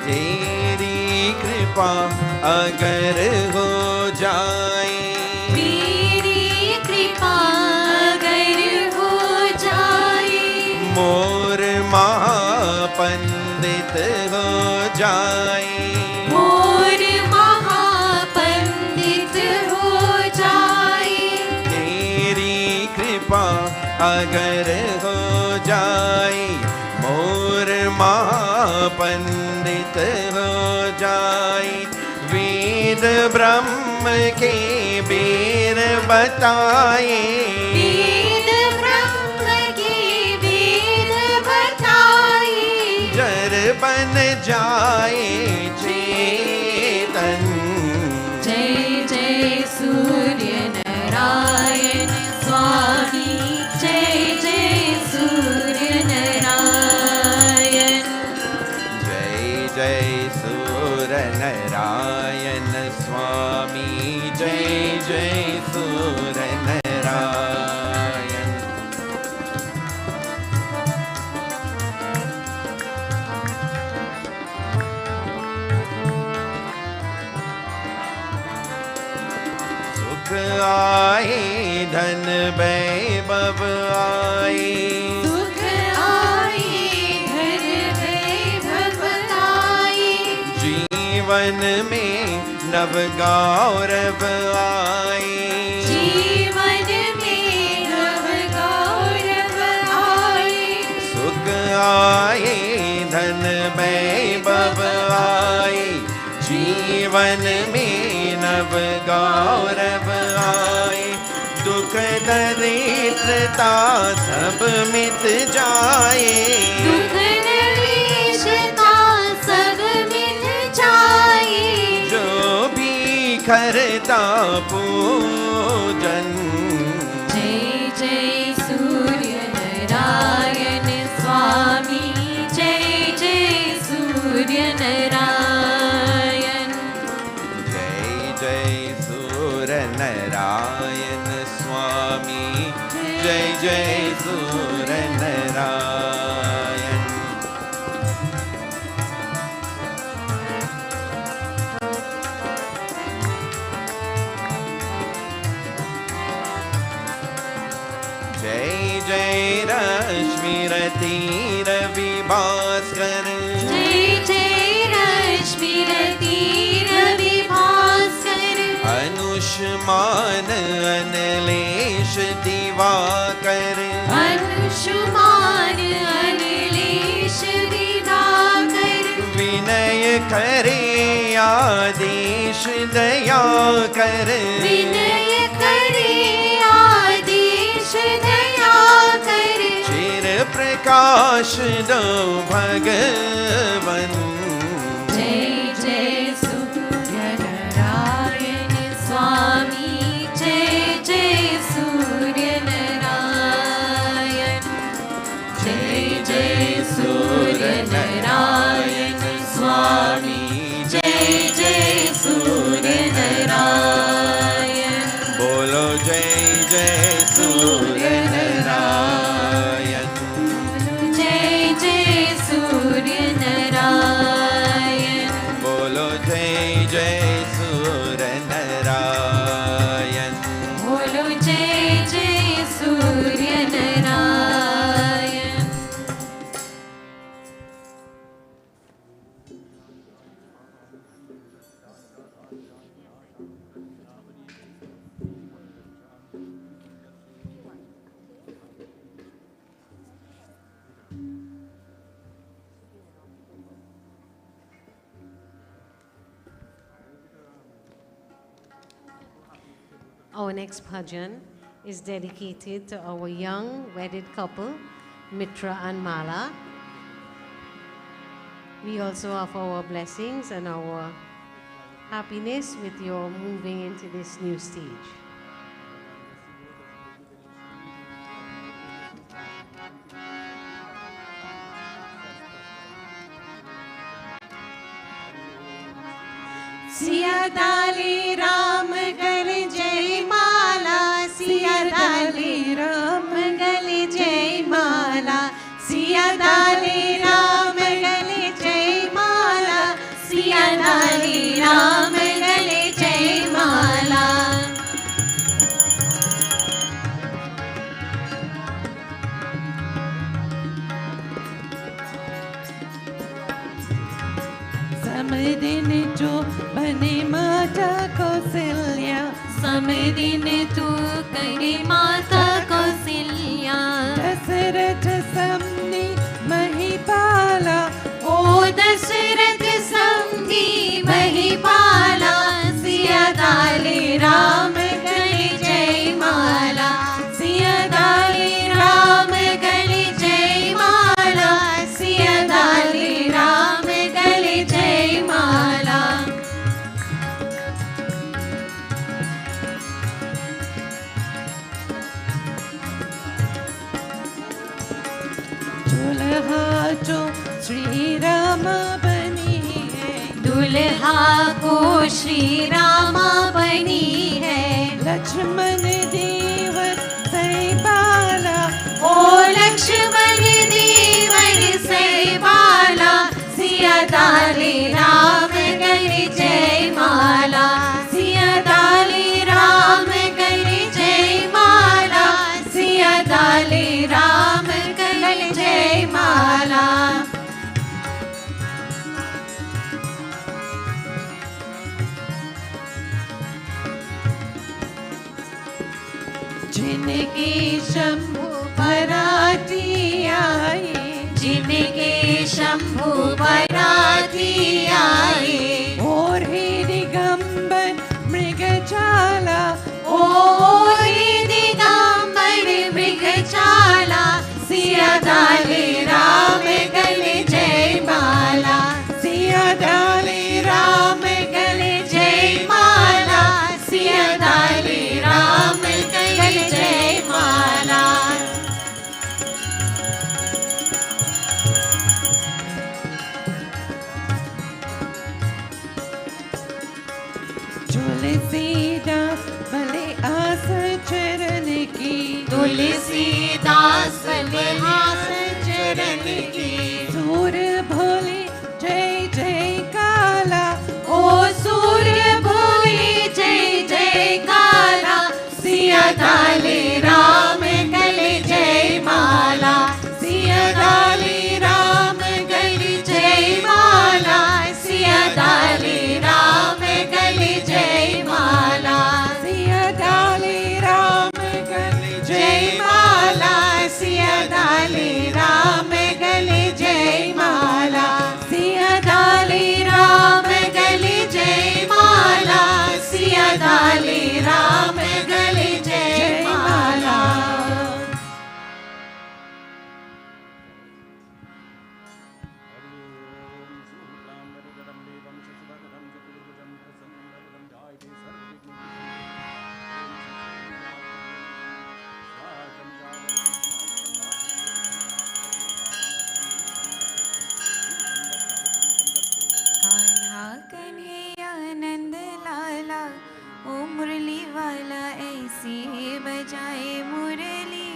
तेरी कृपा अगर हो जाए
तेरी कृपा अगर हो जाए
मोर महापंडित हो जाए
मोर महापंडित हो जाए।
तेरी कृपा अगर हो जाए मोर महापंडित हो जाए। वेद ब्रह्म के बेर बताए
वेद ब्रह्म के वेद बताए।
जर बन जाए चेतन।
जय जय सूर्य नारायण स्वामी जय जय सूर्य नारायण।
जय जय सूर्य नारायण स्वामी जय जय सूर नारायण। सुख आए धन वैभव आए,
सुख आए धन वैभव आए,
जीवन में नव गौरव आए,
जीवन में नव गौरव आए,
सुख आए धन वैभव आए, जीवन में नव गौरव आए, दुख दरिद्रता सब मिट जाए,
दुख दरिद्रता सब मिट जाए,
जो भी करता पूजन।
जय जय सूर्य नारायण स्वामी, जय जय सूर्य नारायण,
जय जय सूर नारायण स्वामी, जय जय सूर नारायण। जय जय रश्मि रति रवि भास्कर,
जय जय रश्मि रति रवि भास्कर,
अनुष्मान अनलेश दिवाकर,
अनुष्मान अनिलेश दिवाकर,
विनय करे आदेश दया कर,
विनय करे आदेश दया कर,
चिर प्रकाश दो भगवन।
जय जय सूर्य नारायण स्वामी, जय जय सूर्य नारायण, जय जय सूर्य नारायण स्वामी, जय जय सूर्य नारायण,
बोलो जय जय सूर्य नारायण,
जय जय सूर्य नारायण,
बोलो जय जय सूर्य नारायण।
बोलो जय जय Surya Narayan.
Our next bhajan is dedicated to our young wedded couple, Mitra and Mala. We also offer our blessings and our happiness with your moving into this new stage.
Siya डाली राम गल जय माला, सिया डाली राम गल जय माला, सिया डाली राम गल जय माला, सिया डाली राम गल जय माला। समदिन जो बने माता कौशल्या, समदिन तू करे माता कौशल्या, दशरथ समनी महिपाला, ओ दशरथ समनी महिपाला, सिया डाली राम गले जय माला, सिया डाली राम गले जय माला, सिया डाली राम गले जय माला। दुल्हा जो श्री राम बनी है, दुल्हा
दुल्हा को श्री रामा बनी है।
लक्ष्मण देवर सै बाला,
ओ लक्ष्मण देवर सै बाला, सिया डाले राम गले जय माला, सिया डाले राम गले जय माला, सिया डाले राम गले जय माला।
जिनके शंभु पराधी आए,
जिनके शंभु पराधी आए,
और हे दिगंबर मृगशाला,
ओ हे दिगंबर मृगशाला, सिया डाले राम गले जय माला, सिया डाले राम गले जय माला, सिया डाले राम गले जय माला।
तुलसीदास भले आस चरण की,
तुलसीदास हास चरण की,
सूर भोले जय जय काला,
ओ सूर्य भोले जय जय काला, सिया डाले राम गले जय माला, सिया डाले राम गले जय माला, सिया डाले राम गले जय माला,
सिया डाले राम गले
जय माला, सिया डाले राम गले जय माला, सिया डाले राम गले जय माला, सिया डाले राम गले जय माला।
कान्हा कन्हैया नंद लाला, ओ मुरली वाला ऐसी बजाए मुरली,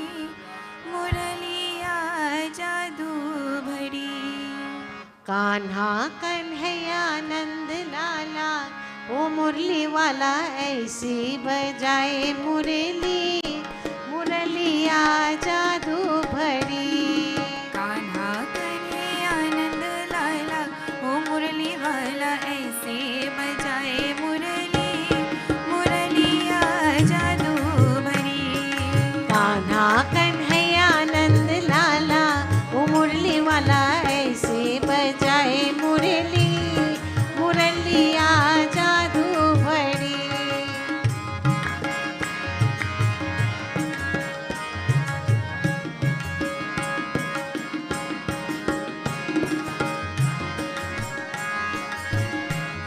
मुरलिया जादू भरी।
कान्हा कन्हैया नंद लाला, ओ मुरली वाला ऐसी बजाए मुरली, मुरलिया जादू भरी।
कान्हा कन्हैया नंद लाला, ओ मुरली वाला ऐसे बजाए मुरली, मुरलिया जादू भरी।
कान्हा कन्हैया नंद लाला, ओ मुरली वाला ऐसे बजाए मुरली, मुरलिया जादू भरी।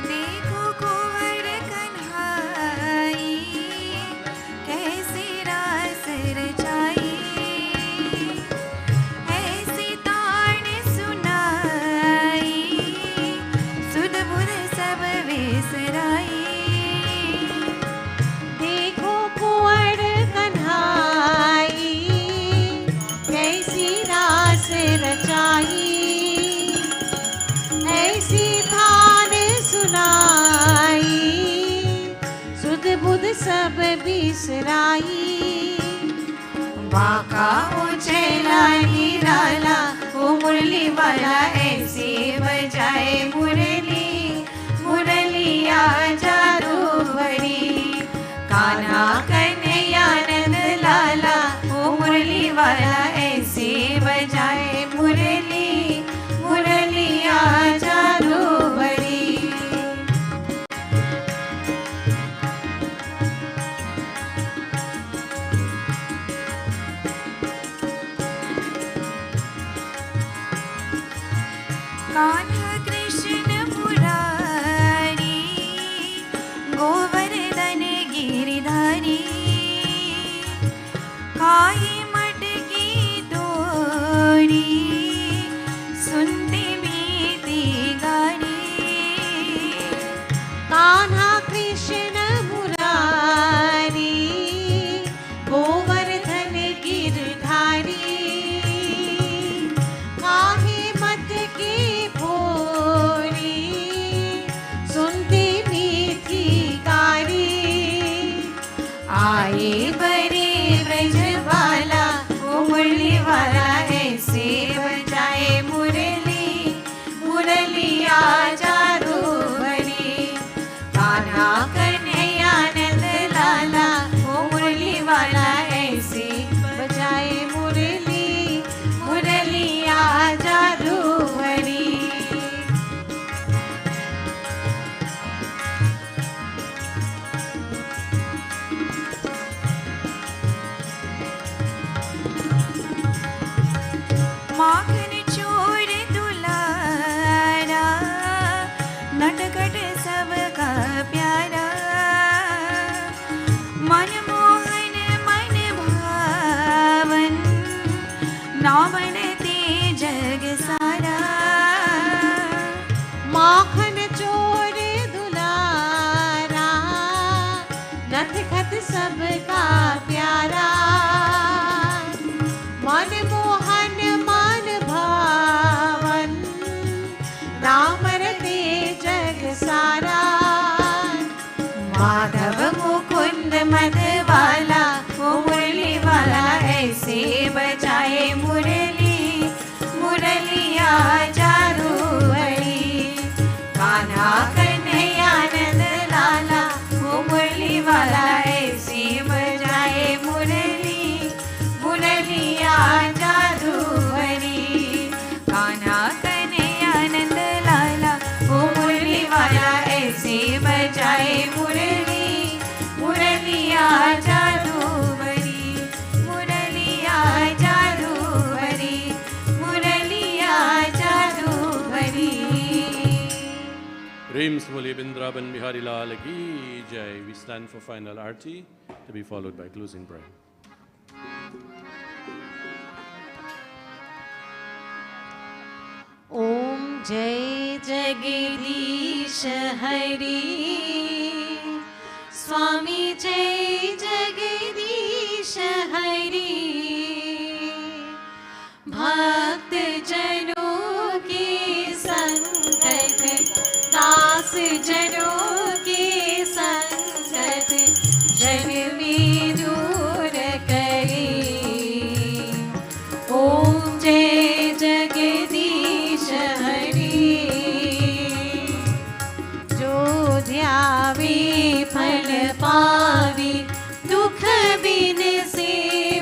देखो कुंवर कन्हाई, कैसी रास रचाई, ऐसी तान सुनाई, सुध बुध सब विसराई।
देखो कुंवर कन्हाई, कैसी रास रचाई, ऐसी थान सुनाई, सुध बुध सब बिसराई। बाका उछला निराला, ओ मुरली वाला ऐसे बजाए मुरली, मुरलिया जादू भरी। कान्हा कन्हैया नंद लाला, ओ मुरली वाला ऐसे बजाए मुरली, मुरलिया जादू भरी।
कान्हा कृष्ण मुरारी, माखन चोर दुलारा नटखट सबका प्यारा मनमोहन मन भावन ना बनते जग सारा
माखन चोर दुलारा नटखट सबका प्यारा मनमोहन मन भावन नाम रते जग सारा
माधव मुकुंद मधवाला वो मुरली वाला ऐसे बजाए मुरली मुरलिया जादू बड़ी कान्हा कन्हैया नंद लाला वो मुरली वाला ऐसे बजाए मुरली मुरलिया जादू बड़ी कान्हा कन्हैया नंद लाला वो मुरली वाला ऐसे बजाए मुरली मुरलिया जादू बड़ी मुरलिया जादू बड़ी मुरलिया जादू बड़ी
प्रेम से बोलिए वृंदावन बिहारी लाल की जय. We stand for final arti to be followed by closing prayer.
ओम जय जगदीश हरि स्वामी जय जगदीश हरि भक्त जनों के संगत दास जनों के संगत जन में दूर करे. ओम जय जगदीश हरि जो ध्यावे फल पावे दुख बिन से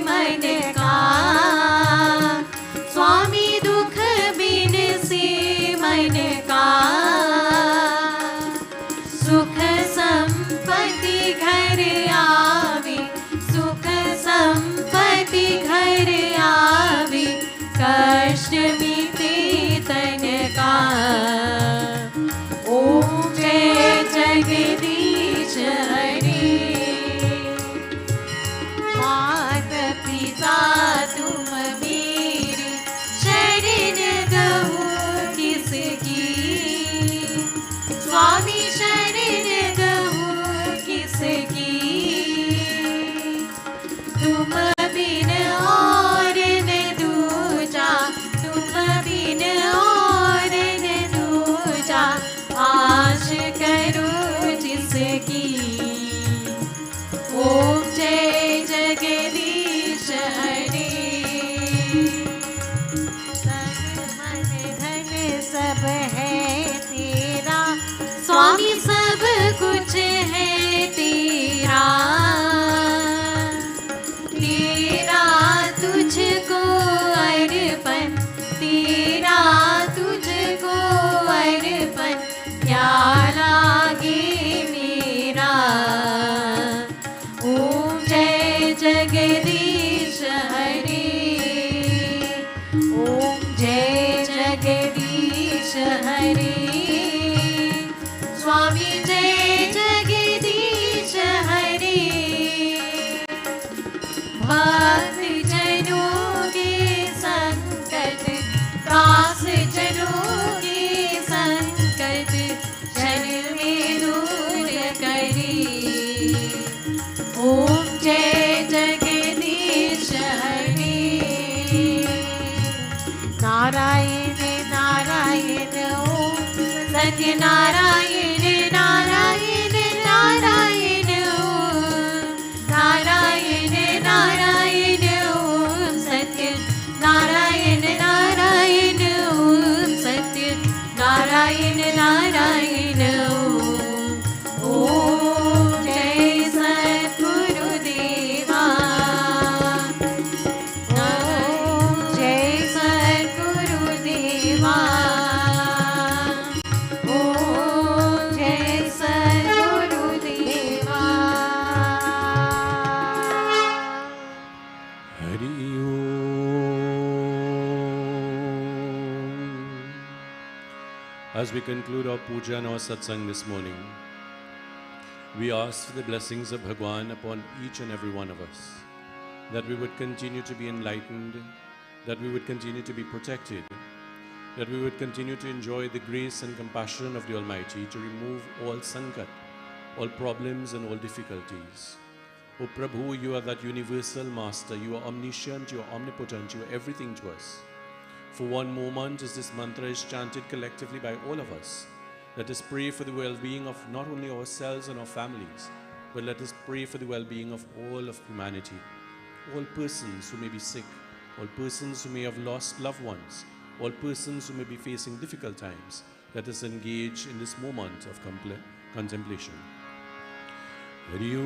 मन का स्वामी दुख बिन से मन का सुख संपत्ति घर आवे सुख संपत्ति घर आवे कष्ट मिटे तन का. ओम जय जगदीश हरि मात पिता तुम मेरे शरण गहु किसकी स्वामी शरण गहु किसकी तुम बिन और न दूजा तुम बिन और न दूजा आश करो जिसकी. ओम जय जगदीश हरि तन मन धन सब है तेरा स्वामी सब कुछ है तेरा तेरा तुझको अर्पण तेरा तुझको अर्पण क्या लागे मेरा. ओम जय जगदीश हरि ओम जय जगदीश हरि स्वामी जय जगदीश हरि भक्त जनों के संकट दास जनों के संकट जन में दूर करी. ओम जय जगदीश हरि नारायण नारायण ओम सत्य नारायण नारायण नारायण ओम नारायण नारायण ओम सत्य नारायण नारायण ओम सत्य नारायण नारायण ओम. ओम
As we conclude our puja and our satsang this morning, we ask for the blessings of Bhagwan upon each and every one of us, that we would continue to be enlightened, that we would continue to be protected, that we would continue to enjoy the grace and compassion of the Almighty to remove all sankat, all problems and all difficulties. O Prabhu, you are that universal master, you are omniscient, you are omnipotent, you are everything to us. For one moment, as this mantra is chanted collectively by all of us, let us pray for the well-being of not only ourselves and our families, but let us pray for the well-being of all of humanity. All persons who may be sick, all persons who may have lost loved ones, all persons who may be facing difficult times, let us engage in this moment of contemplation. Hari Om.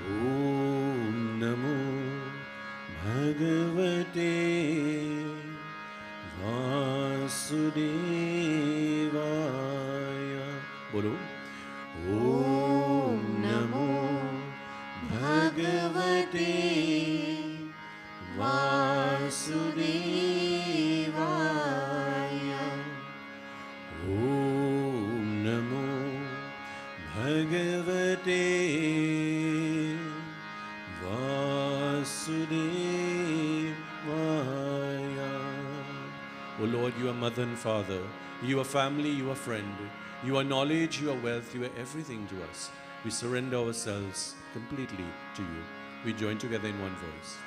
Om Namo Bhagavate Vasudevaya. Bolo. Om Namo Bhagavate Vasudevaya. Om Namo Bhagavate Vasudevaya. O Lord, you are mother and father, you are family, you are friend, you are knowledge, you are wealth, you are everything to us. We surrender ourselves completely to you. We join together in one voice.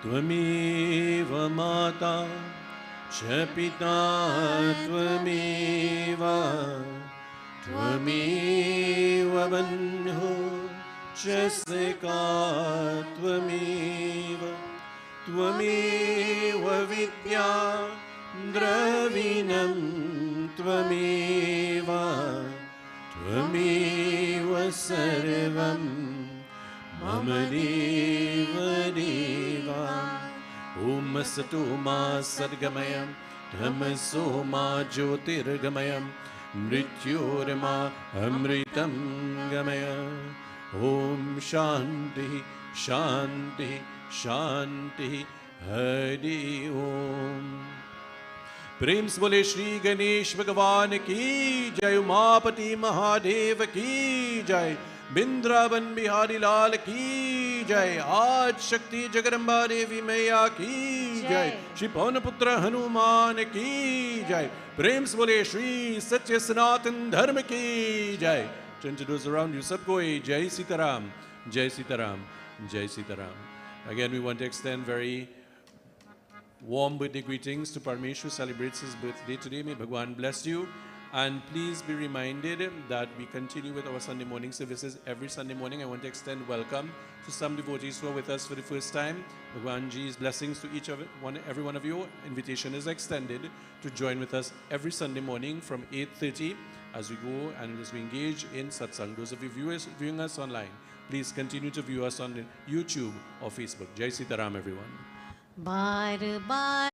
Tvameva Mata Cha Pita Tvameva Tvameva Bandhu Cha Sika Tvameva Tvameva Vidya Dravinam Tvameva Tvameva Sarvam Mama Deva Deva. Om Sato Ma Sadgamayam Tamaso Ma Jyotirgamayam Mrityorama Amritam Gamaya. Om Shanti Shanti Shanti Hari Om. प्रेम से बोले श्री गणेश भगवान की जय, उमापति महादेव की जय, वृंदावन बिहारी लाल की जय, आज शक्ति जगदम्बा देवी मैया की जय, श्री पवन पुत्र हनुमान की जय। प्रेम से बोले श्री सच्चे सनातन धर्म की जय। Turn to those around you, सबको जय सीताराम, जय सीताराम, जय Sitaram. Again, we want to extend very warm birthday greetings to Parmeshwar, who celebrates his birthday today. May Bhagwan bless you. And please be reminded that we continue with our Sunday morning services every Sunday morning. I want to extend welcome to some devotees who are with us for the first time. Bhagwan Ji's blessings to every one of you. Invitation is extended to join with us every Sunday morning from 8:30 as we go and as we engage in satsang. Those of you viewing us online, please continue to view us on YouTube or Facebook. Jai Sitaram, everyone.
Bar bar